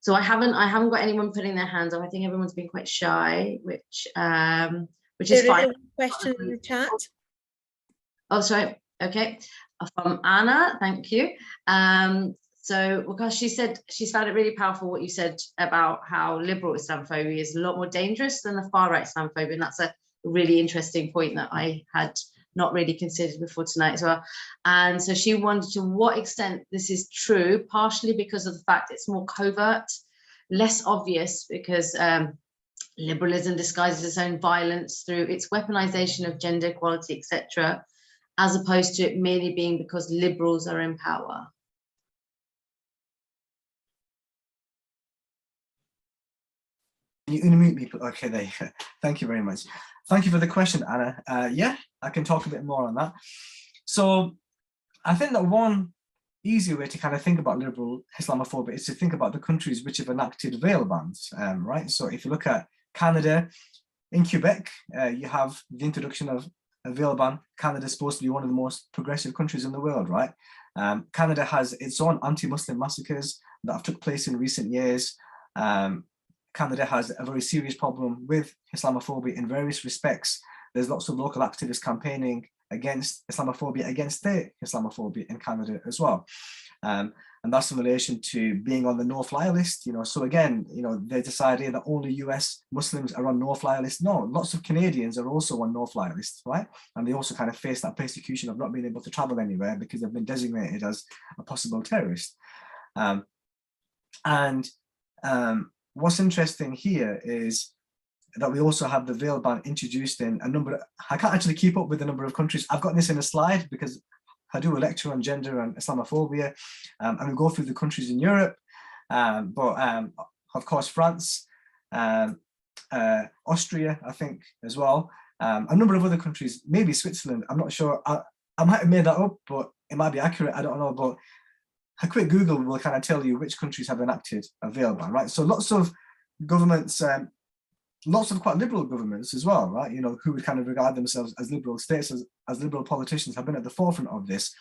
So I haven't got anyone putting their hands up. I think everyone's been quite shy, which is fine. There is a question in the chat. Oh, sorry. Okay. From Anna, thank you. So because she said she's found it really powerful what you said about how liberal Islamophobia is a lot more dangerous than the far right Islamophobia, and that's a really interesting point that I had not really considered before tonight as well. And so she wondered to what extent this is true, partially because of the fact it's more covert, less obvious, because liberalism disguises its own violence through its weaponization of gender equality, etc., as opposed to it merely being because liberals are in power. You unmute me. Okay, there you go. Thank you very much. Thank you for the question, Anna. Yeah, I can talk a bit more on that. So I think that one easier way to kind of think about liberal Islamophobia is to think about the countries which have enacted veil bans, right? So if you look at Canada, in Quebec, you have the introduction of a veil ban. Canada is supposed to be one of the most progressive countries in the world, right? Canada has its own anti-Muslim massacres that have took place in recent years. Canada has a very serious problem with Islamophobia in various respects. There's lots of local activists campaigning against Islamophobia, against state Islamophobia in Canada as well. And that's in relation to being on the no-fly list. So again, there's this idea that only US Muslims are on no-fly list. No, lots of Canadians are also on no-fly lists, right? And they also kind of face that persecution of not being able to travel anywhere because they've been designated as a possible terrorist. What's interesting here is that we also have the veil ban introduced in a number of, I can't actually keep up with the number of countries. I've got this in a slide because I do a lecture on gender and Islamophobia, and we go through the countries in Europe, but of course France, Austria, I think as well, a number of other countries, maybe Switzerland, I'm not sure. I might have made that up, but it might be accurate, I don't know, but a quick Google will kind of tell you which countries have enacted a veil ban, right? So lots of governments, lots of quite liberal governments as well, right? You know, who would kind of regard themselves as liberal states, as liberal politicians, have been at the forefront of this.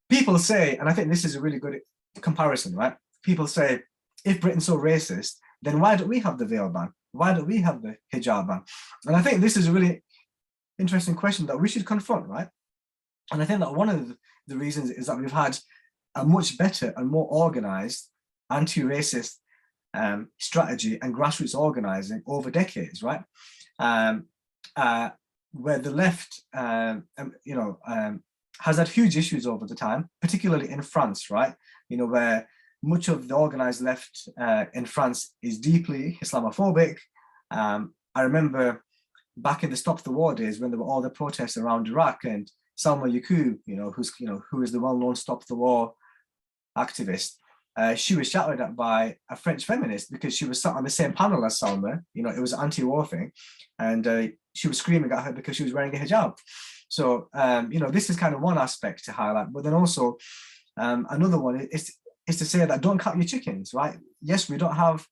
People say, and I think this is a really good comparison, right? People say, if Britain's so racist, then why don't we have the veil ban? Why don't we have the hijab ban? And I think this is a really interesting question that we should confront, right? And I think that one of the reasons is that we've had a much better and more organized anti-racist strategy and grassroots organizing over decades, right? Where the left, has had huge issues over the time, particularly in France, right? You know, where much of the organized left in France is deeply Islamophobic. I remember back in the Stop the War days when there were all the protests around Iraq, and Salma Yaqub, who is the well-known Stop the War activist, she was shouted at by a French feminist because she was sat on the same panel as Salma. You know, it was an anti-war thing, and she was screaming at her because she was wearing a hijab. So, this is kind of one aspect to highlight, but then also another one is to say that don't count your chickens, right? Yes, we don't have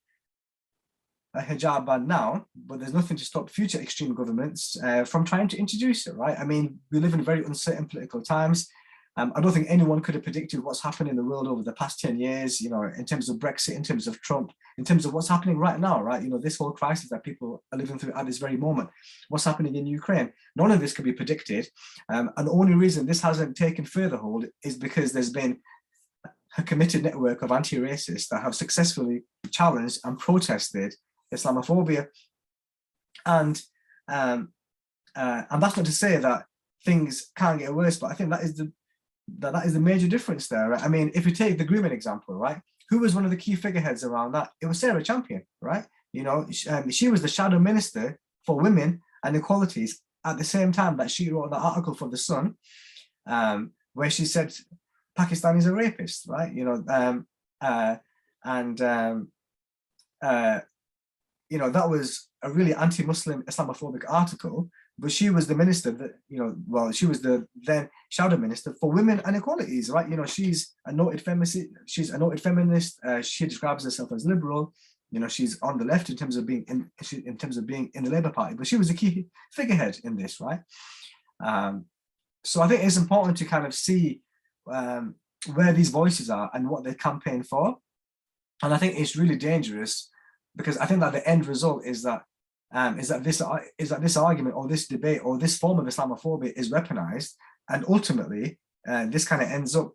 a hijab ban now, but there's nothing to stop future extreme governments from trying to introduce it, right? I mean, we live in very uncertain political times. I don't think anyone could have predicted what's happened in the world over the past 10 years, you know, in terms of Brexit, in terms of Trump, in terms of what's happening right now, right? You know, this whole crisis that people are living through at this very moment, what's happening in Ukraine. None of this could be predicted. And the only reason this hasn't taken further hold is because there's been a committed network of anti-racists that have successfully challenged and protested Islamophobia. And that's not to say that things can't get worse, but I think that is the major difference there, right? I mean, if you take the grooming example, right? Who was one of the key figureheads around that? It was Sarah Champion, right? You know, she was the shadow minister for women and equalities at the same time that she wrote that article for The Sun, where she said Pakistan is a rapist, right? You know, that was a really anti-Muslim Islamophobic article, but she was the minister that, she was the then shadow minister for women and equalities, right? You know, she's a noted feminist. She describes herself as liberal. You know, she's on the left in terms of being in the Labour Party, but she was a key figurehead in this, right? So I think it's important to kind of see where these voices are and what they campaign for. And I think it's really dangerous because I think that the end result is that this argument or this debate or this form of Islamophobia is weaponized, and ultimately this kind of ends up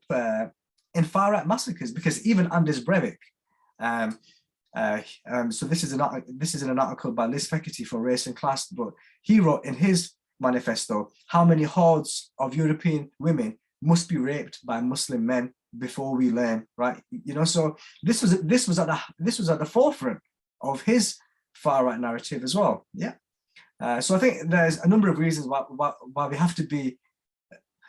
in far-right massacres. Because even Anders Breivik, so this is in an article by Liz Fekete for Race and Class, but he wrote in his manifesto how many hordes of European women must be raped by Muslim men before we learn, right? You know, so this was at the forefront of his far-right narrative as well. Yeah. So I think there's a number of reasons why we have to be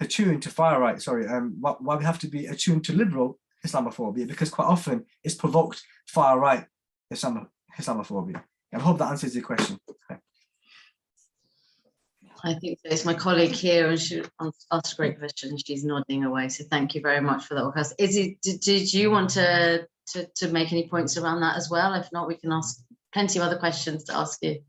attuned to far-right. Why we have to be attuned to liberal Islamophobia, because quite often it's provoked far-right Islamophobia. I hope that answers your question. I think so. It's my colleague here, and she asked a great question, and she's nodding away. So thank you very much for that. Did you want to make any points around that as well? If not, we can ask plenty of other questions to ask you.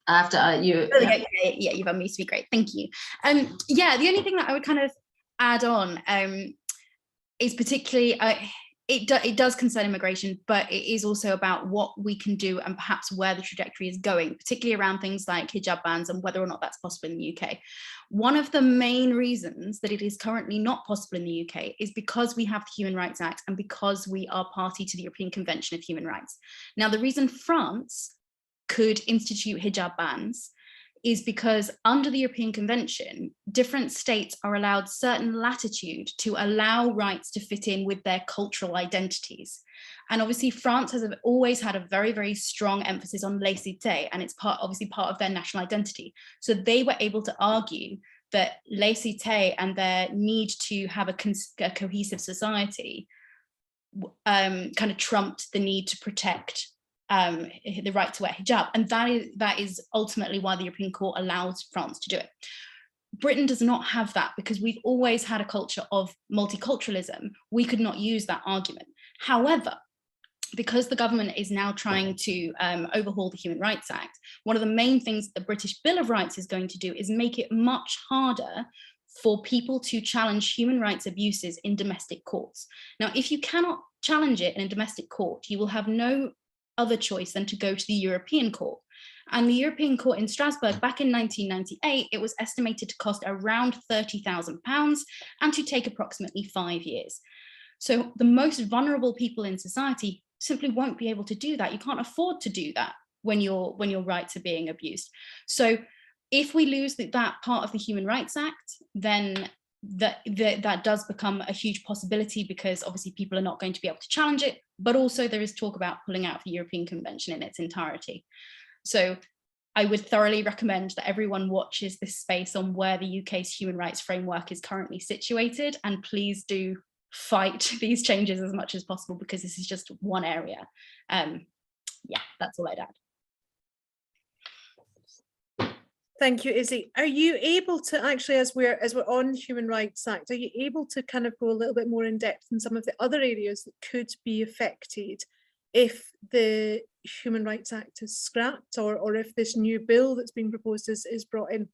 After you. Yeah, you've unmuted me. Great, thank you. Yeah, the only thing that I would kind of add on is particularly it does concern immigration, but it is also about what we can do and perhaps where the trajectory is going, particularly around things like hijab bans and whether or not that's possible in the UK. One of the main reasons that it is currently not possible in the UK is because we have the Human Rights Act and because we are party to the European Convention of Human Rights. Now, the reason France could institute hijab bans is because under the European Convention, different states are allowed certain latitude to allow rights to fit in with their cultural identities. And obviously France has always had a very, very strong emphasis on laicite, and it's obviously part of their national identity. So they were able to argue that laicite and their need to have a cohesive society kind of trumped the need to protect the right to wear hijab. And that is ultimately why the European Court allows France to do it. Britain does not have that, because we've always had a culture of multiculturalism. We could not use that argument. However, because the government is now trying to overhaul the Human Rights Act, one of the main things the British Bill of Rights is going to do is make it much harder for people to challenge human rights abuses in domestic courts. Now, if you cannot challenge it in a domestic court, you will have no other choice than to go to the European Court. And the European Court in Strasbourg back in 1998, it was estimated to cost around £30,000 and to take approximately 5 years. So the most vulnerable people in society simply won't be able to do that. You can't afford to do that when your rights are being abused. So if we lose that part of the Human Rights Act, then that does become a huge possibility, because obviously people are not going to be able to challenge it, but also there is talk about pulling out the European Convention in its entirety. So I would thoroughly recommend that everyone watches this space on where the UK's human rights framework is currently situated, and please do fight these changes as much as possible, because this is just one area. Yeah, that's all I'd add. Thank you, Izzy. Are you able to actually, as we're on the Human Rights Act, are you able to kind of go a little bit more in depth in some of the other areas that could be affected if the Human Rights Act is scrapped, or if this new bill that's being proposed is brought in?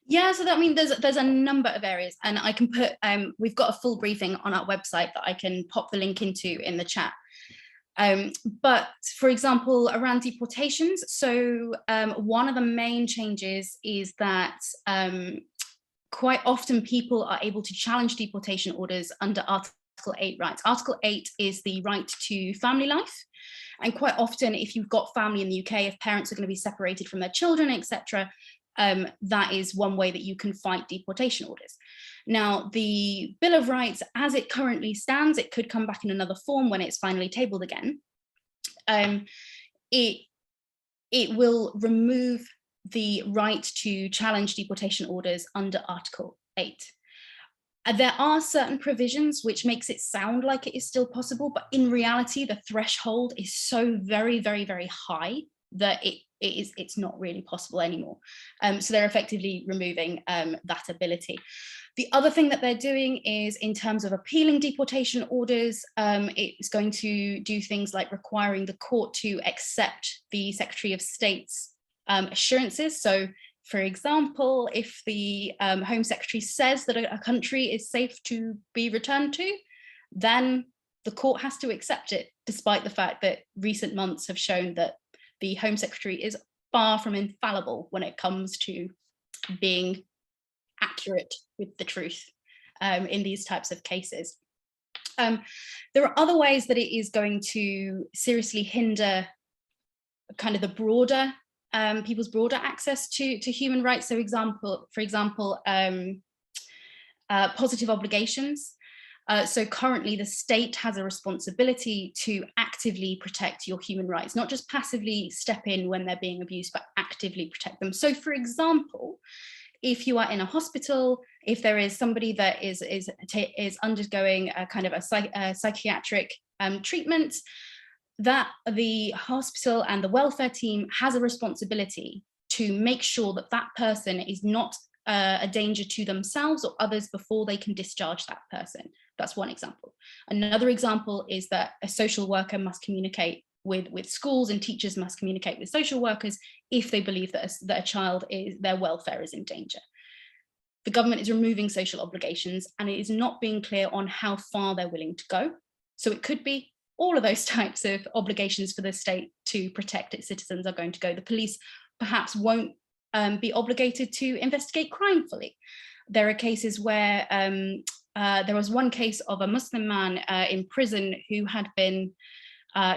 Yeah, so that, I mean, there's a number of areas, and I can put, we've got a full briefing on our website that I can pop the link into in the chat. But for example, around deportations, so one of the main changes is that quite often people are able to challenge deportation orders under Article 8 rights. Article 8 is the right to family life. And quite often, if you've got family in the UK, if parents are going to be separated from their children, etc., that is one way that you can fight deportation orders. Now, the Bill of Rights, as it currently stands, it could come back in another form when it's finally tabled again. It will remove the right to challenge deportation orders under Article 8. There are certain provisions which makes it sound like it is still possible, but in reality, the threshold is so very, very, very high that it's not really possible anymore. So they're effectively removing that ability. The other thing that they're doing is, in terms of appealing deportation orders, it's going to do things like requiring the court to accept the Secretary of State's assurances. So, for example, if the Home Secretary says that a country is safe to be returned to, then the court has to accept it, despite the fact that recent months have shown that the Home Secretary is far from infallible when it comes to being accurate with the truth in these types of cases. There are other ways that it is going to seriously hinder kind of the broader people's broader access to human rights. So for example, positive obligations. So currently the state has a responsibility to actively protect your human rights, not just passively step in when they're being abused, but actively protect them. So for example, if you are in a hospital, if there is somebody that is undergoing a kind of a psychiatric treatment, that the hospital and the welfare team has a responsibility to make sure that that person is not a danger to themselves or others before they can discharge that person. That's one example. Another example is that a social worker must communicate with schools, and teachers must communicate with social workers if they believe that a child their welfare is in danger. The government is removing social obligations, and it is not being clear on how far they're willing to go. So it could be all of those types of obligations for the state to protect its citizens are going to go. The police perhaps won't be obligated to investigate crime fully. There are cases where there was one case of a Muslim man in prison who had been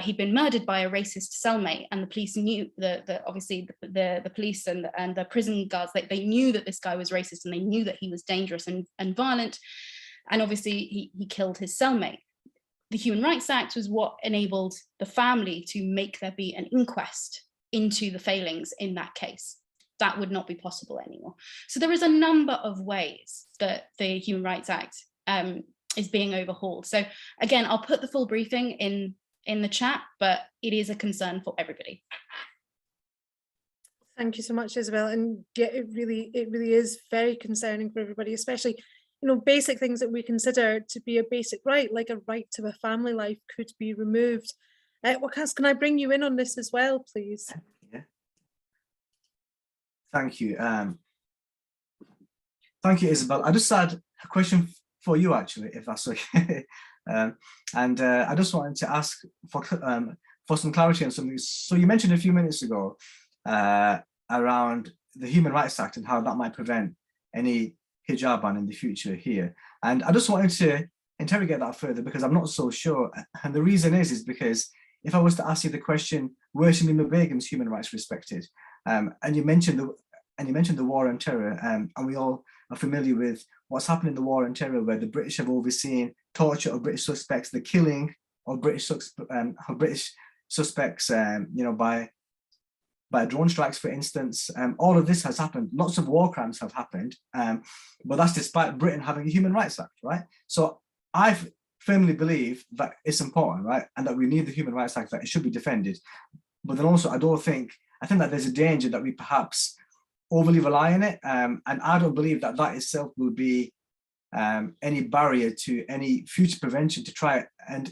he'd been murdered by a racist cellmate, and the police knew obviously the police and the prison guards, they knew that this guy was racist, and they knew that he was dangerous and violent, and obviously he killed his cellmate. The Human Rights Act was what enabled the family to make there be an inquest into the failings in that case. That would not be possible anymore. So there is a number of ways that the Human Rights Act is being overhauled. So again, I'll put the full briefing in the chat, but it is a concern for everybody. Thank you so much, Isabel. And yeah, it really is very concerning for everybody, especially, you know, basic things that we consider to be a basic right, like a right to a family life, could be removed. Wakas, can I bring you in on this as well, please? Yeah. Thank you. Thank you, Isabel. I just had a question for you, actually, if that's okay. I just wanted to ask for some clarity on something. So you mentioned a few minutes ago around the Human Rights Act and how that might prevent any hijab ban in the future here. And I just wanted to interrogate that further because I'm not so sure. And the reason is because if I was to ask you the question, were Shamima Begum's human rights respected? And you mentioned the war on terror, and we all are familiar with what's happened in the war on terror, where the British have overseen torture of British suspects, the killing of British suspects, you know, by drone strikes, for instance. All of this has happened. Lots of war crimes have happened, but that's despite Britain having a Human Rights Act, right? So I firmly believe that it's important, right, and that we need the Human Rights Act, that it should be defended. But then also, I think that there's a danger that we perhaps overly rely on it, and I don't believe that that itself will be any barrier to any future prevention to try and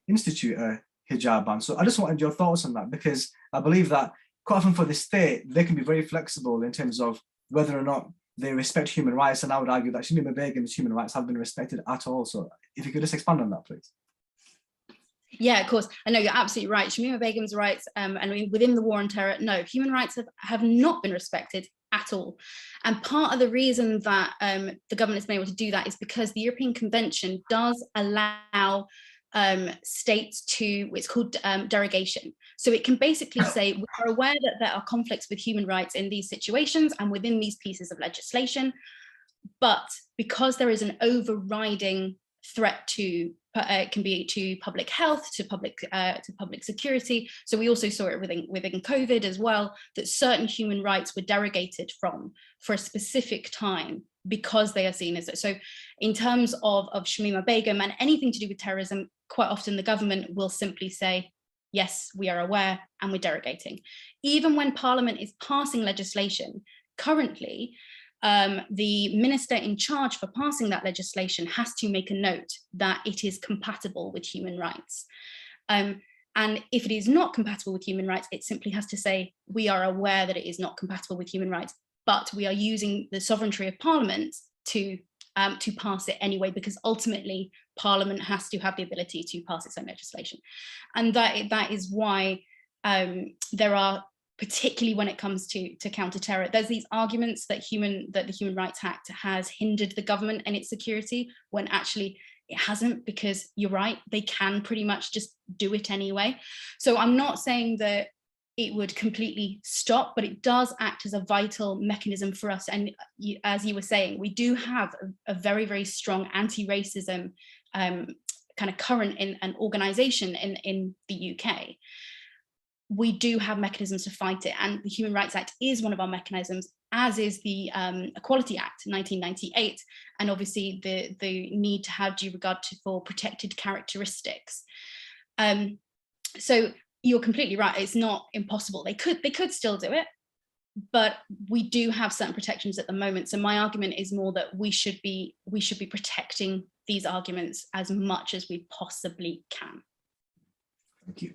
institute a hijab ban. So I just wanted your thoughts on that, because I believe that quite often for the state, they can be very flexible in terms of whether or not they respect human rights, and I would argue that Shamima Begum's human rights have been respected at all. So if you could just expand on that, please. Yeah, of course. I know you're absolutely right. Shamima Begum's rights, and I mean, within the war on terror, no, human rights have not been respected at all. And part of the reason that the government has been able to do that is because the European Convention does allow states to, it's called derogation. So it can basically say, we are aware that there are conflicts with human rights in these situations and within these pieces of legislation, but because there is an overriding threat to it can be to public health, to public security. So we also saw it within COVID as well, that certain human rights were derogated from for a specific time because they are seen as so. In terms of Shamima Begum and anything to do with terrorism, quite often the government will simply say, yes, we are aware and we're derogating. Even when Parliament is passing legislation, currently, the minister in charge for passing that legislation has to make a note that it is compatible with human rights. And if it is not compatible with human rights, it simply has to say, we are aware that it is not compatible with human rights, but we are using the sovereignty of Parliament to pass it anyway, because ultimately Parliament has to have the ability to pass its own legislation. And that is why there are, particularly when it comes to counter-terror, there's these arguments that the Human Rights Act has hindered the government and its security, when actually it hasn't, because you're right, they can pretty much just do it anyway. So I'm not saying that it would completely stop, but it does act as a vital mechanism for us. And as you were saying, we do have a very, very strong anti-racism kind of current in an organisation in the UK. We do have mechanisms to fight it, and the Human Rights Act is one of our mechanisms, as is the Equality Act 1998, and obviously the need to have due regard for protected characteristics. So you're completely right, it's not impossible. They could still do it, but we do have certain protections at the moment. So my argument is more that we should be protecting these arguments as much as we possibly can. Thank you.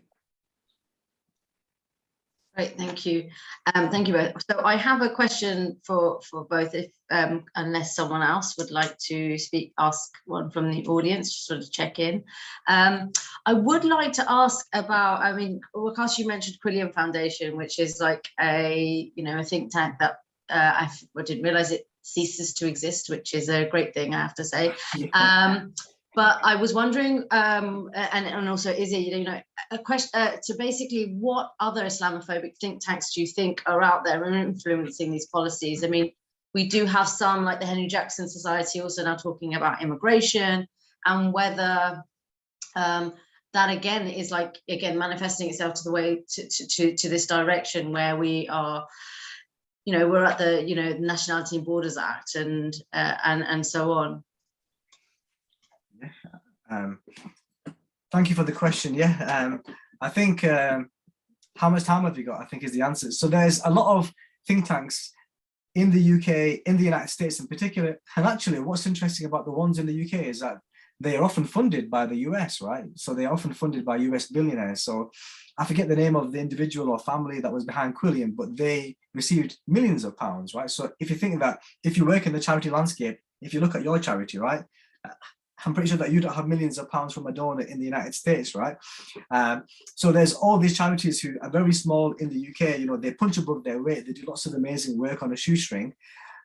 Great, thank you. Thank you both. So I have a question for both, if unless someone else would like to ask one from the audience, just sort of check in. I would like to ask about, I mean, Wakas, you mentioned Quilliam Foundation, which is like a think tank that I didn't realize it ceases to exist, which is a great thing, I have to say. But I was wondering, and also Izzy, you know, a question to basically what other Islamophobic think tanks do you think are out there and influencing these policies? I mean, we do have some like the Henry Jackson Society also now talking about immigration, and whether that again is like again manifesting itself to the way to this direction where we are, you know, we're at the, you know, Nationality and Borders Act and so on. Thank you for the question. Yeah, I think how much time have you got, I think is the answer. So there's a lot of think tanks in the UK, in the United States in particular, and actually what's interesting about the ones in the UK is that they are often funded by the US, right? So they're often funded by US billionaires. So I forget the name of the individual or family that was behind Quilliam, but they received millions of pounds, right? So if you think that, if you work in the charity landscape, if you look at your charity, right, I'm pretty sure that you don't have millions of pounds from a donor in the United States, right? So there's all these charities who are very small in the UK, you know, they punch above their weight, they do lots of amazing work on a shoestring,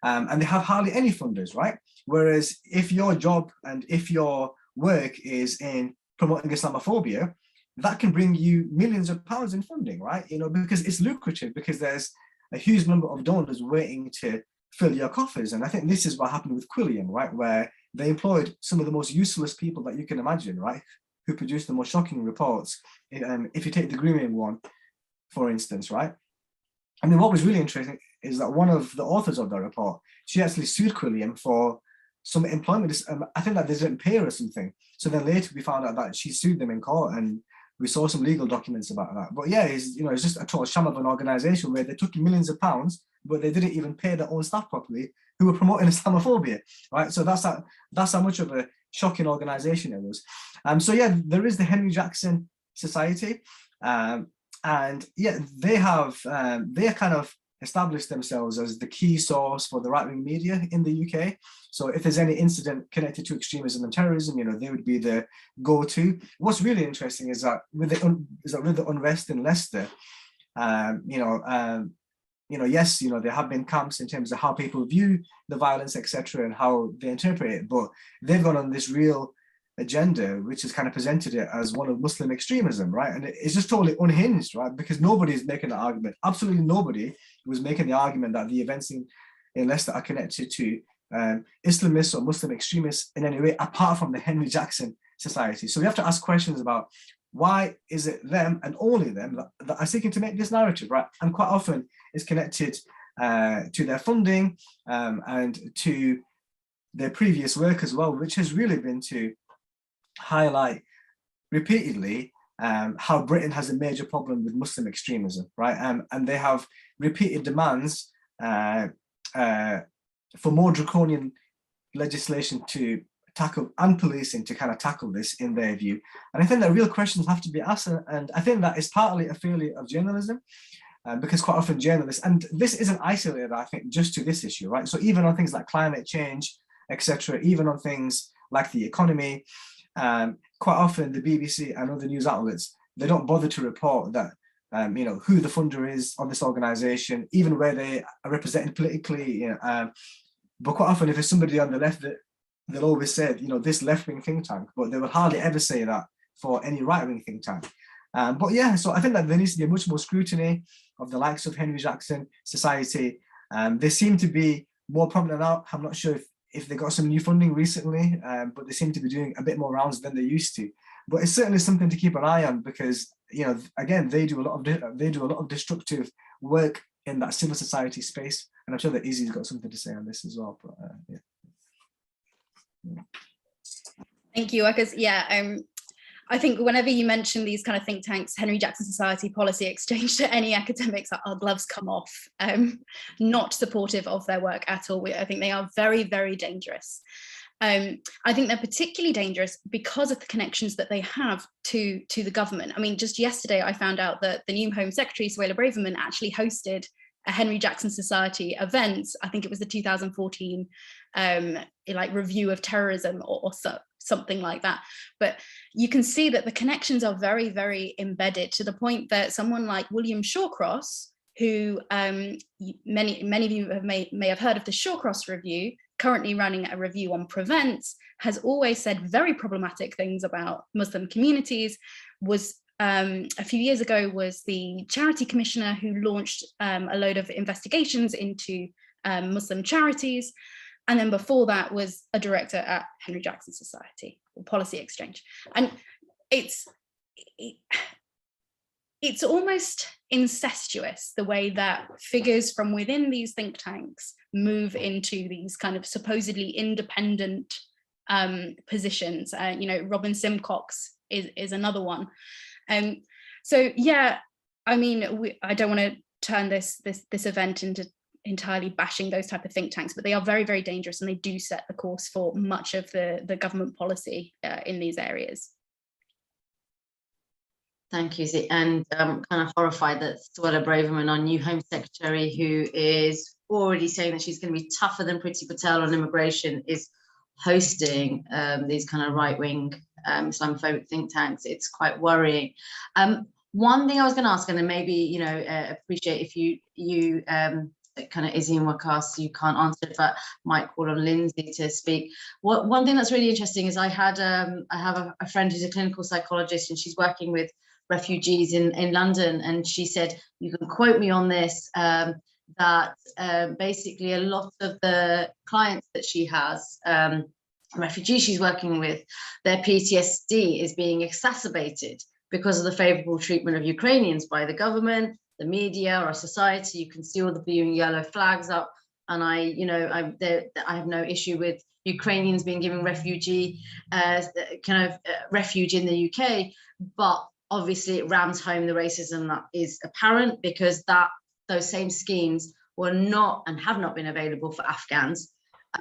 and they have hardly any funders, right? Whereas if your job and if your work is in promoting Islamophobia, that can bring you millions of pounds in funding, right? You know, because it's lucrative, because there's a huge number of donors waiting to fill your coffers. And I think this is what happened with Quilliam, right? Where they employed some of the most useless people that you can imagine, right? Who produced the most shocking reports. If you take the grooming one, for instance, right? I mean, what was really interesting is that one of the authors of the report, she actually sued Quilliam for some employment. I think that they didn't pay her or something. So then later we found out that she sued them in court, and we saw some legal documents about that. But yeah, it's, you know, it's just a total sham of an organization where they took millions of pounds, but they didn't even pay their own staff properly, who were promoting Islamophobia, right? So that's how much of a shocking organization it was. So yeah, there is the Henry Jackson Society, and yeah, they kind of established themselves as the key source for the right-wing media in the UK. So if there's any incident connected to extremism and terrorism, you know, they would be the go-to. What's really interesting is that with the unrest in Leicester, yes, you know, there have been camps in terms of how people view the violence, etc., and how they interpret it, but they've gone on this real agenda, which has kind of presented it as one of Muslim extremism, right? And it's just totally unhinged, right? Because nobody is making the argument. Absolutely nobody was making the argument that the events in Leicester are connected to Islamists or Muslim extremists in any way, apart from the Henry Jackson Society. So we have to ask questions about why is it them and only them that are seeking to make this narrative, right? And quite often it's connected to their funding and to their previous work as well, which has really been to highlight repeatedly how Britain has a major problem with Muslim extremism, right? And they have repeated demands for more draconian legislation to tackle, and policing to kind of tackle this in their view. And I think that real questions have to be asked, and I think that is partly a failure of journalism, because quite often journalists, and this isn't isolated, I think, just to this issue, right? So even on things like climate change, etc., even on things like the economy, quite often the BBC and other news outlets, they don't bother to report that, you know, who the funder is of this organization, even where they are represented politically. You know, but quite often, if it's somebody on the left, they'll always say, you know, this left-wing think tank, but they will hardly ever say that for any right-wing think tank. But yeah, so I think that there needs to be much more scrutiny of the likes of Henry Jackson Society. They seem to be more prominent now. I'm not sure if they got some new funding recently, but they seem to be doing a bit more rounds than they used to. But it's certainly something to keep an eye on, because, you know, again, they do a lot of destructive work in that civil society space. And I'm sure that Izzy's got something to say on this as well. But yeah. Thank you, Workers. Yeah, I think whenever you mention these kind of think tanks, Henry Jackson Society, Policy Exchange, to any academics, our gloves come off. Not supportive of their work at all. I think they are very, very dangerous. I think they're particularly dangerous because of the connections that they have to the government. I mean, just yesterday I found out that the new Home Secretary, Suella Braverman, actually hosted a Henry Jackson Society event. I think it was the 2014 like review of terrorism or something like that. But you can see that the connections are very, very embedded, to the point that someone like William Shawcross, who many of you may have heard of the Shawcross Review, currently running a review on Prevent, has always said very problematic things about Muslim communities, was a few years ago was the charity commissioner who launched a load of investigations into Muslim charities. And then before that was a director at Henry Jackson Society or Policy Exchange. And it's almost incestuous the way that figures from within these think tanks move into these kind of supposedly independent positions. You know, Robin Simcox is another one. So yeah, I mean, I don't want to turn this event into entirely bashing those type of think tanks, but they are very, very dangerous, and they do set the course for much of the government policy in these areas. Thank you, Zee. And I'm kind of horrified that Suella Braverman, our new Home Secretary, who is already saying that she's going to be tougher than Priti Patel on immigration, is hosting these kind of right-wing Islamophobic think tanks. It's quite worrying. One thing I was going to ask, and then maybe, you know, appreciate if you kind of Izzy and Wakas, you can't answer it, but might call on Lindsay to speak. One thing that's really interesting is I have a friend who's a clinical psychologist, and she's working with refugees in London, and she said, you can quote me on this, that basically a lot of the clients that she has, refugees she's working with, their PTSD is being exacerbated because of the favourable treatment of Ukrainians by the government, the media, our society. You can see all the blue and yellow flags up, and I have no issue with Ukrainians being given refuge in the UK, but obviously it rams home the racism that is apparent, because those same schemes were not and have not been available for Afghans,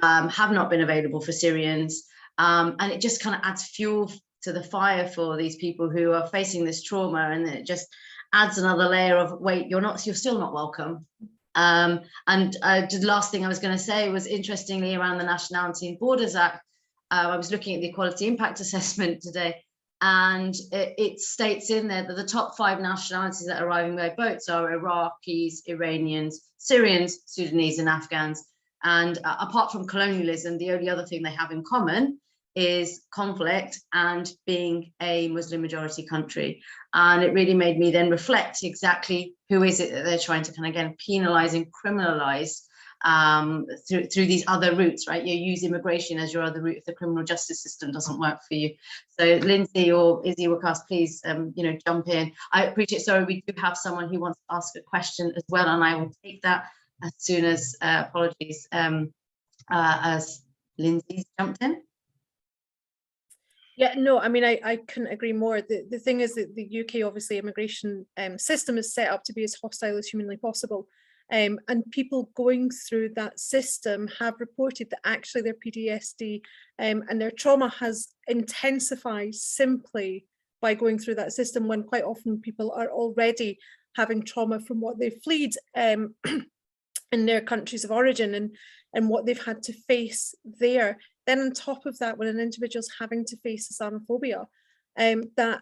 have not been available for Syrians, and it just kind of adds fuel to the fire for these people who are facing this trauma, and it just adds another layer of, wait, you're still not welcome. And the last thing I was going to say was, interestingly, around the Nationality and Borders Act, I was looking at the Equality Impact Assessment today, and it states in there that the top 5 nationalities that are arriving by boats are Iraqis, Iranians, Syrians, Sudanese, and Afghans. And apart from colonialism, the only other thing they have in common is conflict and being a Muslim majority country. And it really made me then reflect exactly who is it that they're trying to kind of, again, penalize and criminalize through these other routes, right? You use immigration as your other route if the criminal justice system doesn't work for you. So Lindsay or Izzy Wakas, please, jump in. I appreciate, sorry, we do have someone who wants to ask a question as well, and I will take that as soon as, apologies, as Lindsay's jumped in. Yeah, no, I mean, I couldn't agree more. The thing is that the UK, obviously, immigration system is set up to be as hostile as humanly possible. And people going through that system have reported that actually their PTSD and their trauma has intensified simply by going through that system, when quite often people are already having trauma from what they've fled in their countries of origin and what they've had to face there. Then on top of that, when an individual's having to face Islamophobia, that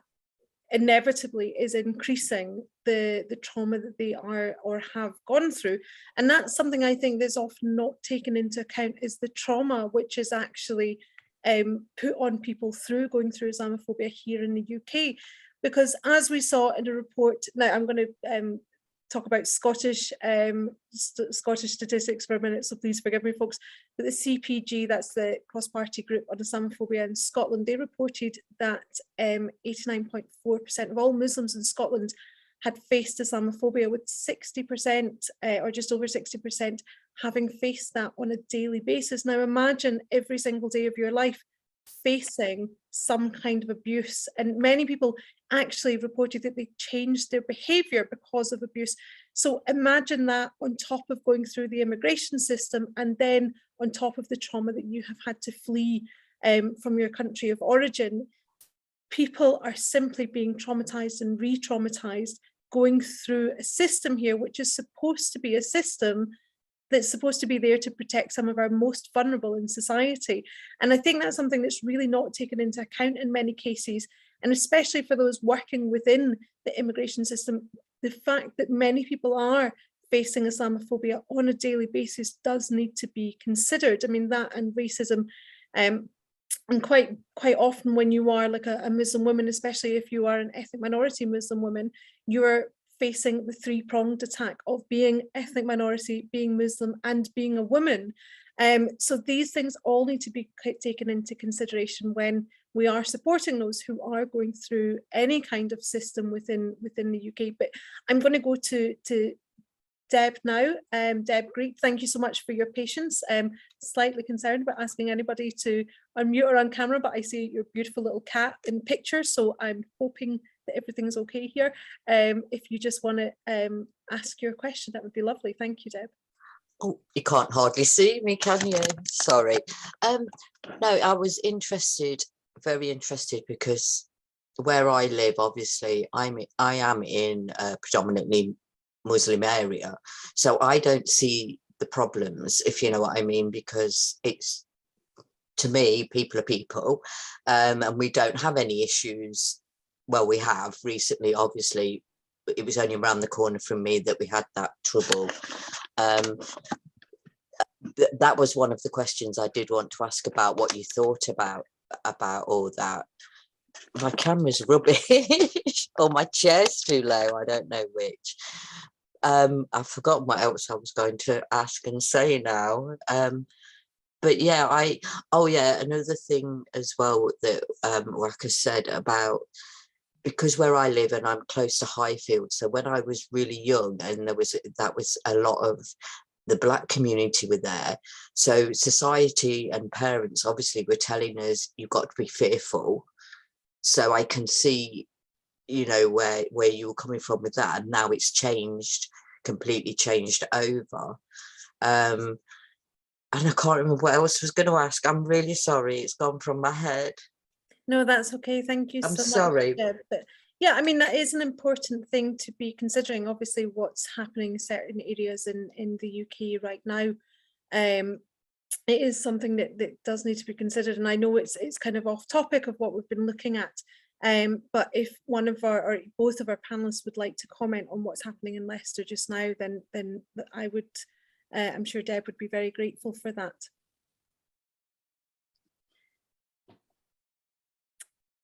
inevitably is increasing the trauma that they are or have gone through. And that's something I think that's often not taken into account, is the trauma which is actually put on people through going through Islamophobia here in the UK. Because as we saw in a report, now I'm going to talk about Scottish statistics for a minute, so please forgive me, folks, but the CPG, that's the cross-party group on Islamophobia in Scotland, they reported that 89.4% of all Muslims in Scotland had faced Islamophobia, with 60% or just over 60% having faced that on a daily basis. Now imagine every single day of your life facing some kind of abuse, and many people actually reported that they changed their behavior because of abuse. So imagine that on top of going through the immigration system, and then on top of the trauma that you have had to flee from your country of origin. People are simply being traumatized and re-traumatized going through a system here which is supposed to be a system that's supposed to be there to protect some of our most vulnerable in society. And I think that's something that's really not taken into account in many cases, and especially for those working within the immigration system, the fact that many people are facing Islamophobia on a daily basis does need to be considered. I mean, that and racism, and quite often when you are like a Muslim woman, especially if you are an ethnic minority Muslim woman, you're facing the three-pronged attack of being ethnic minority, being Muslim, and being a woman. So these things all need to be taken into consideration when we are supporting those who are going through any kind of system within the UK. But I'm going to go to Deb now. Deb, great, thank you so much for your patience. Slightly concerned about asking anybody to unmute or on camera, but I see your beautiful little cat in picture, so I'm hoping that everything's okay here. If you just want to ask your question, that would be lovely. Thank you, Deb. Oh, you can't hardly see me, can you? Sorry. No, I was interested, very interested, because where I live, obviously, I am in a predominantly Muslim area, so I don't see the problems, if you know what I mean, because it's, to me, people are people, and we don't have any issues. Well, we have recently, obviously. It was only around the corner from me that we had that trouble. That was one of the questions I did want to ask about what you thought about all that. My camera's rubbish or my chair's too low, I don't know which. I've forgotten what else I was going to ask and say now. But yeah, another thing as well that Waka said about, because where I live and I'm close to Highfield, so when I was really young, and that was a lot of the Black community were there, so society and parents obviously were telling us you've got to be fearful. So I can see, you know, where you were coming from with that, and now it's changed, completely changed over. And I can't remember what else I was going to ask. I'm really sorry, it's gone from my head. No, that's okay. Thank you so much. I'm sorry. But yeah, I mean, that is an important thing to be considering. Obviously, what's happening in certain areas in the UK right now, it is something that does need to be considered. And I know it's kind of off topic of what we've been looking at. But if one of our, or both of our panelists would like to comment on what's happening in Leicester just now, then I would, I'm sure Deb would be very grateful for that.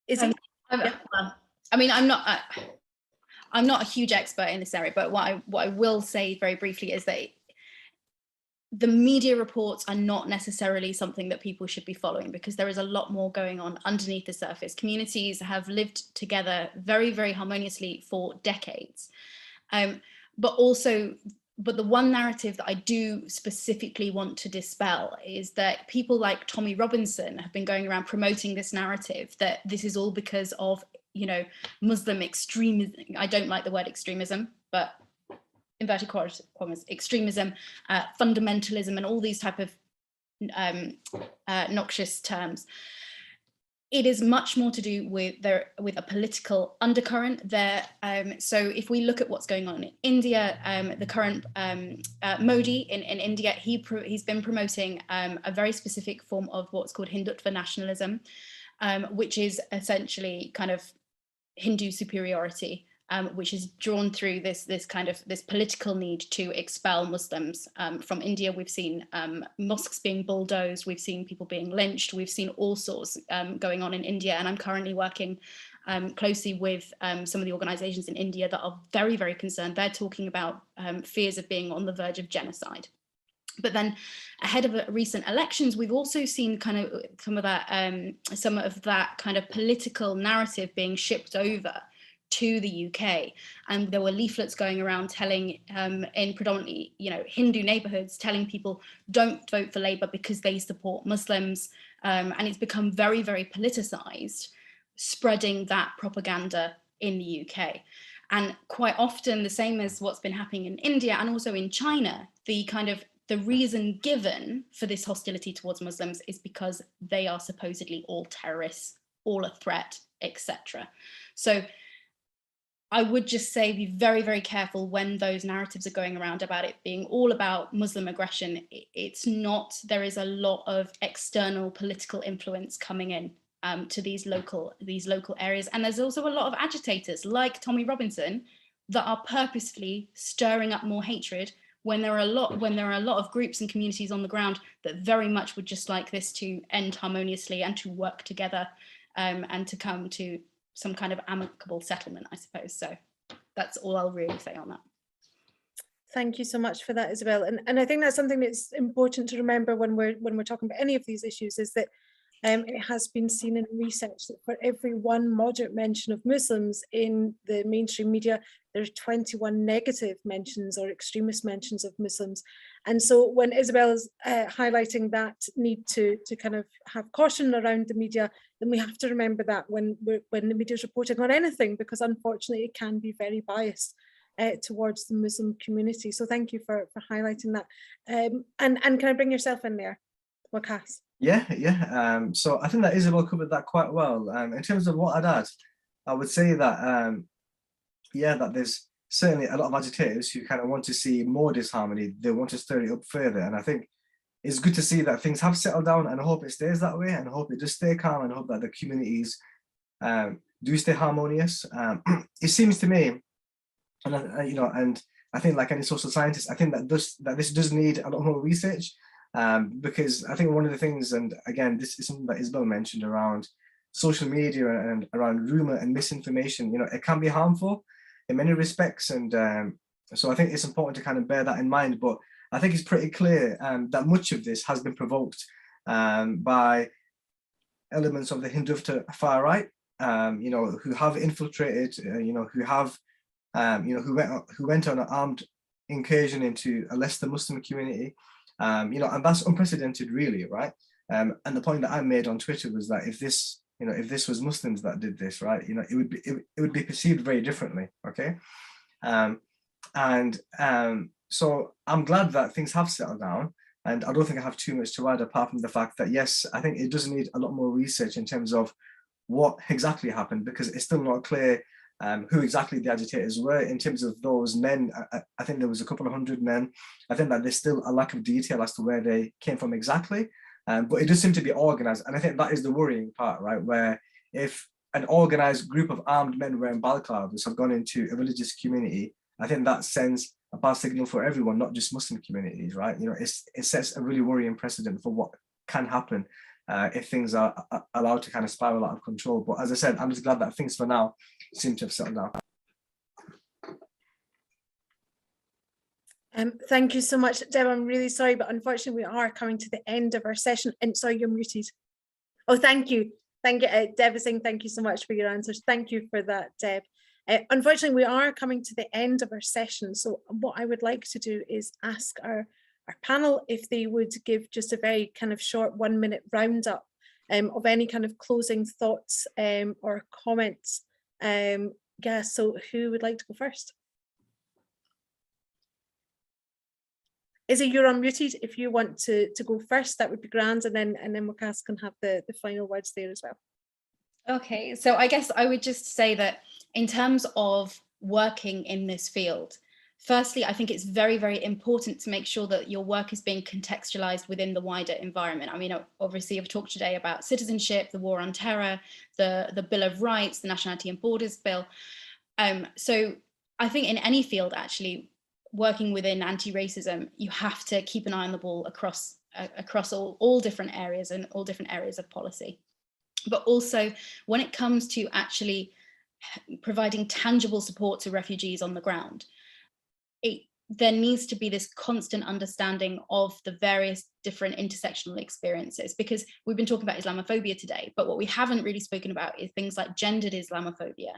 I mean, I'm not a huge expert in this area, but what I will say very briefly is that the media reports are not necessarily something that people should be following, because there is a lot more going on underneath the surface. Communities have lived together very, very harmoniously for decades. But the one narrative that I do specifically want to dispel is that people like Tommy Robinson have been going around promoting this narrative that this is all because of, you know, Muslim extremism. I don't like the word extremism, but inverted commas, extremism, fundamentalism, and all these type of noxious terms. It is much more to do with a political undercurrent there. So if we look at what's going on in India, the current Modi in India, he's been promoting a very specific form of what's called Hindutva nationalism, which is essentially kind of Hindu superiority, which is drawn through this political need to expel Muslims from India. We've seen mosques being bulldozed, we've seen people being lynched, we've seen all sorts going on in India, and I'm currently working closely with some of the organizations in India that are very, very concerned. They're talking about fears of being on the verge of genocide. But then ahead of recent elections, we've also seen kind of some of that kind of political narrative being shipped over to the UK, and there were leaflets going around telling in predominantly, you know, Hindu neighborhoods, telling people don't vote for Labour because they support Muslims, and it's become very, very politicized, spreading that propaganda in the UK. And quite often, the same as what's been happening in India and also in China, the reason given for this hostility towards Muslims is because they are supposedly all terrorists, all a threat, etc. So I would just say be very, very careful when those narratives are going around about it being all about Muslim aggression. It's not. There is a lot of external political influence coming in to these local areas. And there's also a lot of agitators like Tommy Robinson that are purposefully stirring up more hatred when there are a lot of groups and communities on the ground that very much would just like this to end harmoniously and to work together, and to come to some kind of amicable settlement, I suppose. So that's all I'll really say on that. Thank you so much for that, Isabel. And I think that's something that's important to remember when we're talking about any of these issues, is that it has been seen in research that for every one moderate mention of Muslims in the mainstream media, there are 21 negative mentions or extremist mentions of Muslims. And so when Isabel is highlighting that need to kind of have caution around the media, then we have to remember that when the media is reporting on anything, because unfortunately it can be very biased towards the Muslim community. So thank you for highlighting that. And can I bring yourself in there, Waqas? Yeah. So I think that Isabel covered that quite well. In terms of what I'd add, I would say that, that there's certainly a lot of agitators who kind of want to see more disharmony. They want to stir it up further. And I think it's good to see that things have settled down, and I hope it stays that way, and I hope it does stay calm, and I hope that the communities do stay harmonious. It seems to me, and and I think, like any social scientist, I think that this does need a lot more research. Because I think one of the things, and again, this is something that Isabel mentioned around social media and around rumor and misinformation, it can be harmful in many respects. And so I think it's important to kind of bear that in mind. But I think it's pretty clear that much of this has been provoked by elements of the Hindutva far right, who have infiltrated, who went on an armed incursion into a less than Muslim community. And that's unprecedented, really, right? And the point that I made on Twitter was that if this was Muslims that did this, right, it would be perceived very differently, okay? So I'm glad that things have settled down, and I don't think I have too much to add apart from the fact that, yes, I think it does need a lot more research in terms of what exactly happened, because it's still not clear who exactly the agitators were. In terms of those men, I think there was a couple of hundred men. I think that there's still a lack of detail as to where they came from exactly, but it does seem to be organized, and I think that is the worrying part, right? Where if an organized group of armed men wearing balaclavas have gone into a religious community, I think that sends a bad signal for everyone, not just Muslim communities, right? It sets a really worrying precedent for what can happen if things are allowed to kind of spiral out of control. But as I said, I'm just glad that things for now seem to have settled down. Thank you so much, Deb. I'm really sorry, but unfortunately we are coming to the end of our session. And sorry, you're muted. Oh, thank you. Thank you, Deb is saying thank you so much for your answers. Thank you for that, Deb. Unfortunately, we are coming to the end of our session. So what I would like to do is ask our panel if they would give just a very kind of short 1-minute roundup of any kind of closing thoughts or comments. So who would like to go first? Izzy, you're unmuted. If you want to go first, that would be grand, and then Waqas can have the final words there as well. Okay, so I guess I would just say that in terms of working in this field, firstly, I think it's very, very important to make sure that your work is being contextualized within the wider environment. I mean, obviously, I've talked today about citizenship, the war on terror, the Bill of Rights, the Nationality and Borders Bill. So I think in any field, actually, working within anti-racism, you have to keep an eye on the ball across all different areas and all different areas of policy. But also, when it comes to actually providing tangible support to refugees on the ground, there needs to be this constant understanding of the various different intersectional experiences, because we've been talking about Islamophobia today, but what we haven't really spoken about is things like gendered Islamophobia,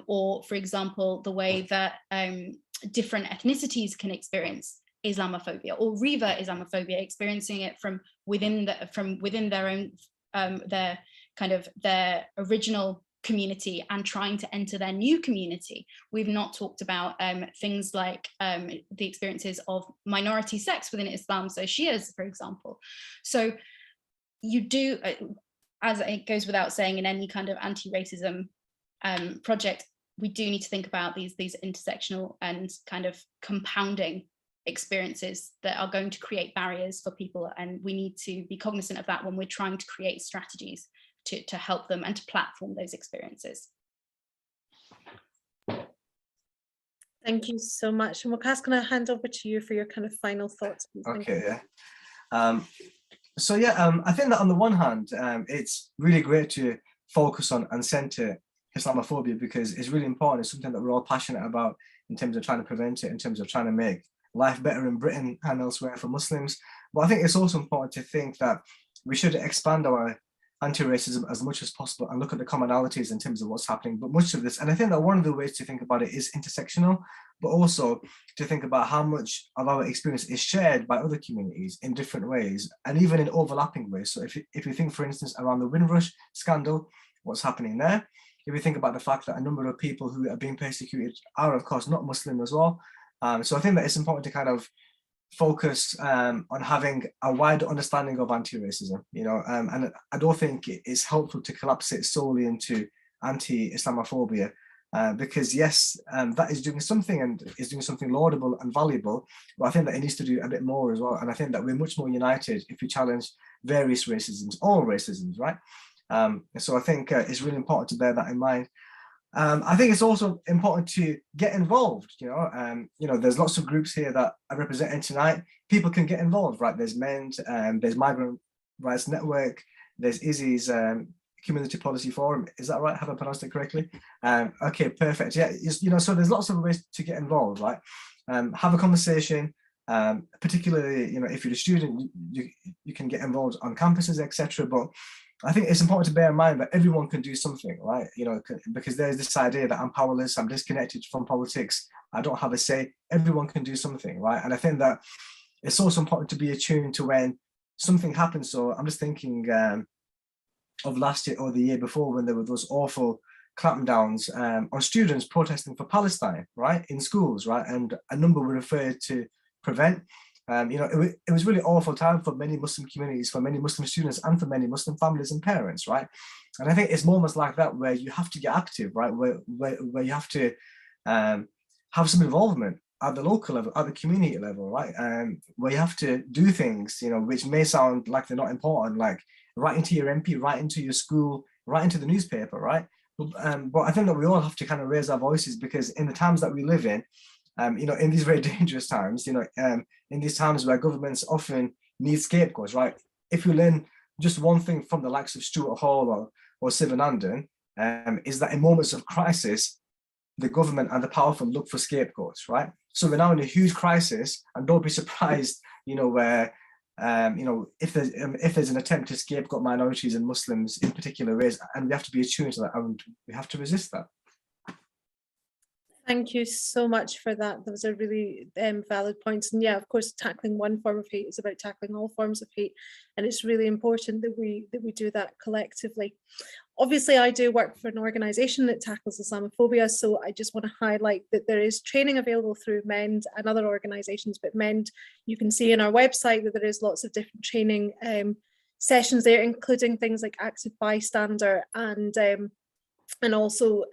or, for example, the way that different ethnicities can experience Islamophobia, or revert Islamophobia, experiencing it from within their own their original community and trying to enter their new community. We've not talked about things like the experiences of minority sects within Islam, so Shias, for example. So you do, as it goes without saying, in any kind of anti-racism project, we do need to think about these intersectional and kind of compounding experiences that are going to create barriers for people, and we need to be cognizant of that when we're trying to create strategies to help them and to platform those experiences. Thank you so much. And Wakas, can I hand over to you for your kind of final thoughts? Okay, yeah. So yeah, I think that on the one hand, it's really great to focus on and center Islamophobia, because it's really important. It's something that we're all passionate about in terms of trying to prevent it, in terms of trying to make life better in Britain and elsewhere for Muslims. But I think it's also important to think that we should expand our anti-racism as much as possible and look at the commonalities in terms of what's happening. But much of this, and I think that one of the ways to think about it is intersectional, but also to think about how much of our experience is shared by other communities in different ways, and even in overlapping ways. So if you think, for instance, around the Windrush scandal, what's happening there, if we think about the fact that a number of people who are being persecuted are, of course, not Muslim as well. So I think that it's important to kind of focus on having a wider understanding of anti-racism, you know, and I don't think it's helpful to collapse it solely into anti-Islamophobia, because yes, that is doing something and is doing something laudable and valuable, but I think that it needs to do a bit more as well. And I think that we're much more united if we challenge various racisms, all racisms, right? So I think it's really important to bear that in mind. I think it's also important to get involved, you know, there's lots of groups here that are represented tonight. People can get involved, right? There's MEND, there's Migrant Rights Network, there's Izzy's Community Policy Forum. Is that right? Have I pronounced it correctly? Okay, perfect. Yeah, you know, so there's lots of ways to get involved, right? Have a conversation, particularly, you know, if you're a student, you can get involved on campuses, etc. But I think it's important to bear in mind that everyone can do something, right? You know, because there's this idea that I'm powerless, I'm disconnected from politics, I don't have a say. Everyone can do something, right? And I think that it's also important to be attuned to when something happens. So I'm just thinking of last year or the year before, when there were those awful clampdowns on students protesting for Palestine, right, in schools, right? And a number were referred to prevent. You know, it was really awful time for many Muslim communities, for many Muslim students, and for many Muslim families and parents, right? And I think it's moments like that where you have to get active, right? Where you have to have some involvement at the local level, at the community level, right? Where you have to do things, you know, which may sound like they're not important, like writing to your MP, writing to your school, writing to the newspaper, right? But I think that we all have to kind of raise our voices, because in the times that we live in, you know, in these very dangerous times, you know, in these times where governments often need scapegoats, right? If you learn just one thing from the likes of Stuart Hall or Sivanandan, is that in moments of crisis, the government and the powerful look for scapegoats, right? So we're now in a huge crisis, and don't be surprised, you know, where, you know, if there's an attempt to scapegoat minorities and Muslims in particular ways, and we have to be attuned to that, and we have to resist that. Thank you so much for that. Those are really valid points. And yeah, of course, tackling one form of hate is about tackling all forms of hate. And it's really important that we do that collectively. Obviously, I do work for an organisation that tackles Islamophobia, so I just want to highlight that there is training available through MEND and other organisations, but MEND, you can see in our website that there is lots of different training sessions there, including things like active bystander and also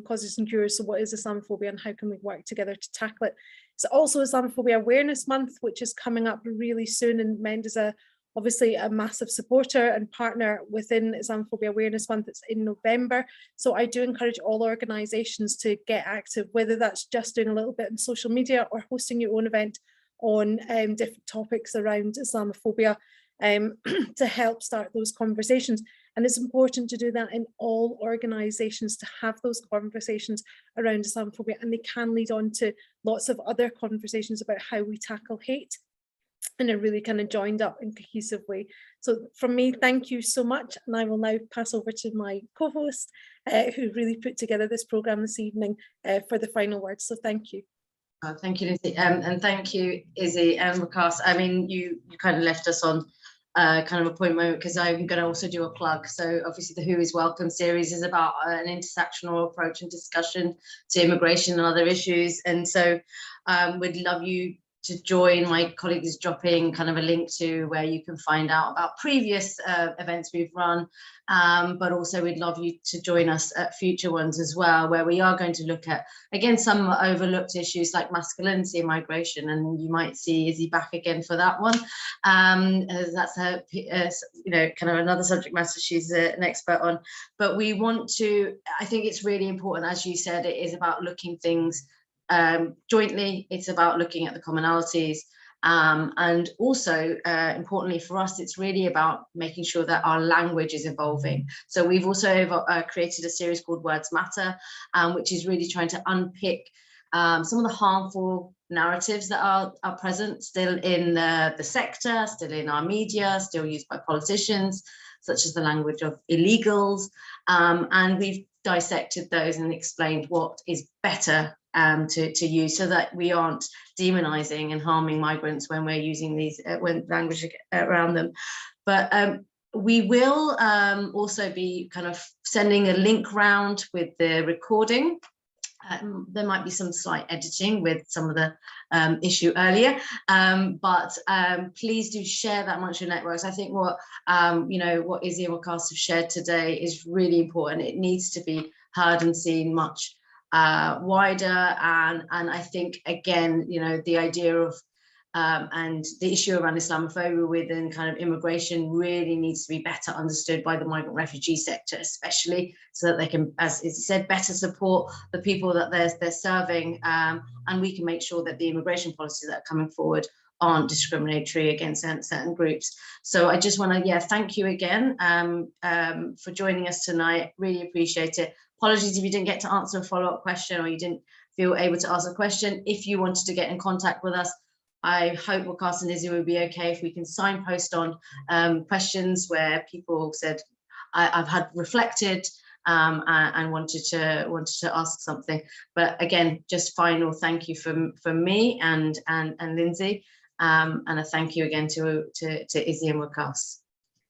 causes and cures. So what is Islamophobia and how can we work together to tackle it? It's also Islamophobia Awareness Month, which is coming up really soon, and MEND is obviously a massive supporter and partner within Islamophobia Awareness Month. It's in November. So I do encourage all organisations to get active, whether that's just doing a little bit on social media or hosting your own event on different topics around Islamophobia to help start those conversations. And it's important to do that in all organisations, to have those conversations around Islamophobia, and they can lead on to lots of other conversations about how we tackle hate in a really kind of joined up and cohesive way. So from me, thank you so much. And I will now pass over to my co-host who really put together this programme this evening for the final words. So thank you. Thank you, Lindsay. And thank you, Izzy and Wakas. I mean, you kind of left us on kind of a point moment, because I'm going to also do a plug. So obviously the Who is Welcome series is about an intersectional approach and discussion to immigration and other issues. And so we'd love you to join. My colleague is dropping kind of a link to where you can find out about previous events we've run, but also we'd love you to join us at future ones as well, where we are going to look at, again, some overlooked issues like masculinity and migration, and you might see Izzy back again for that one. That's her, you know, kind of another subject matter she's an expert on. But we want to, I think it's really important, as you said, it is about looking things jointly. It's about looking at the commonalities. And also, importantly for us, it's really about making sure that our language is evolving. So we've also created a series called Words Matter, which is really trying to unpick some of the harmful narratives that are present still in the sector, still in our media, still used by politicians, such as the language of illegals. And we've dissected those and explained what is better to use, so that we aren't demonizing and harming migrants when we're using these when language around them. But we will also be kind of sending a link round with the recording. There might be some slight editing with some of the issue earlier, but please do share that amongst your networks. I think what what Izzy and Wakas have shared today is really important. It needs to be heard and seen much wider, and I think, again, the idea of and the issue around Islamophobia within kind of immigration really needs to be better understood by the migrant refugee sector, especially, so that they can, as is said, better support the people that they're serving, and we can make sure that the immigration policies that are coming forward aren't discriminatory against certain groups. So I just want to, thank you again for joining us tonight. Really appreciate it. Apologies if you didn't get to answer a follow-up question or you didn't feel able to ask a question. If you wanted to get in contact with us, I hope Wakas and Izzy would be okay if we can signpost on questions where people said, I've had reflected and wanted to ask something. But again, just final thank you from me and Lindsay, and a thank you again to Izzy and Wakas.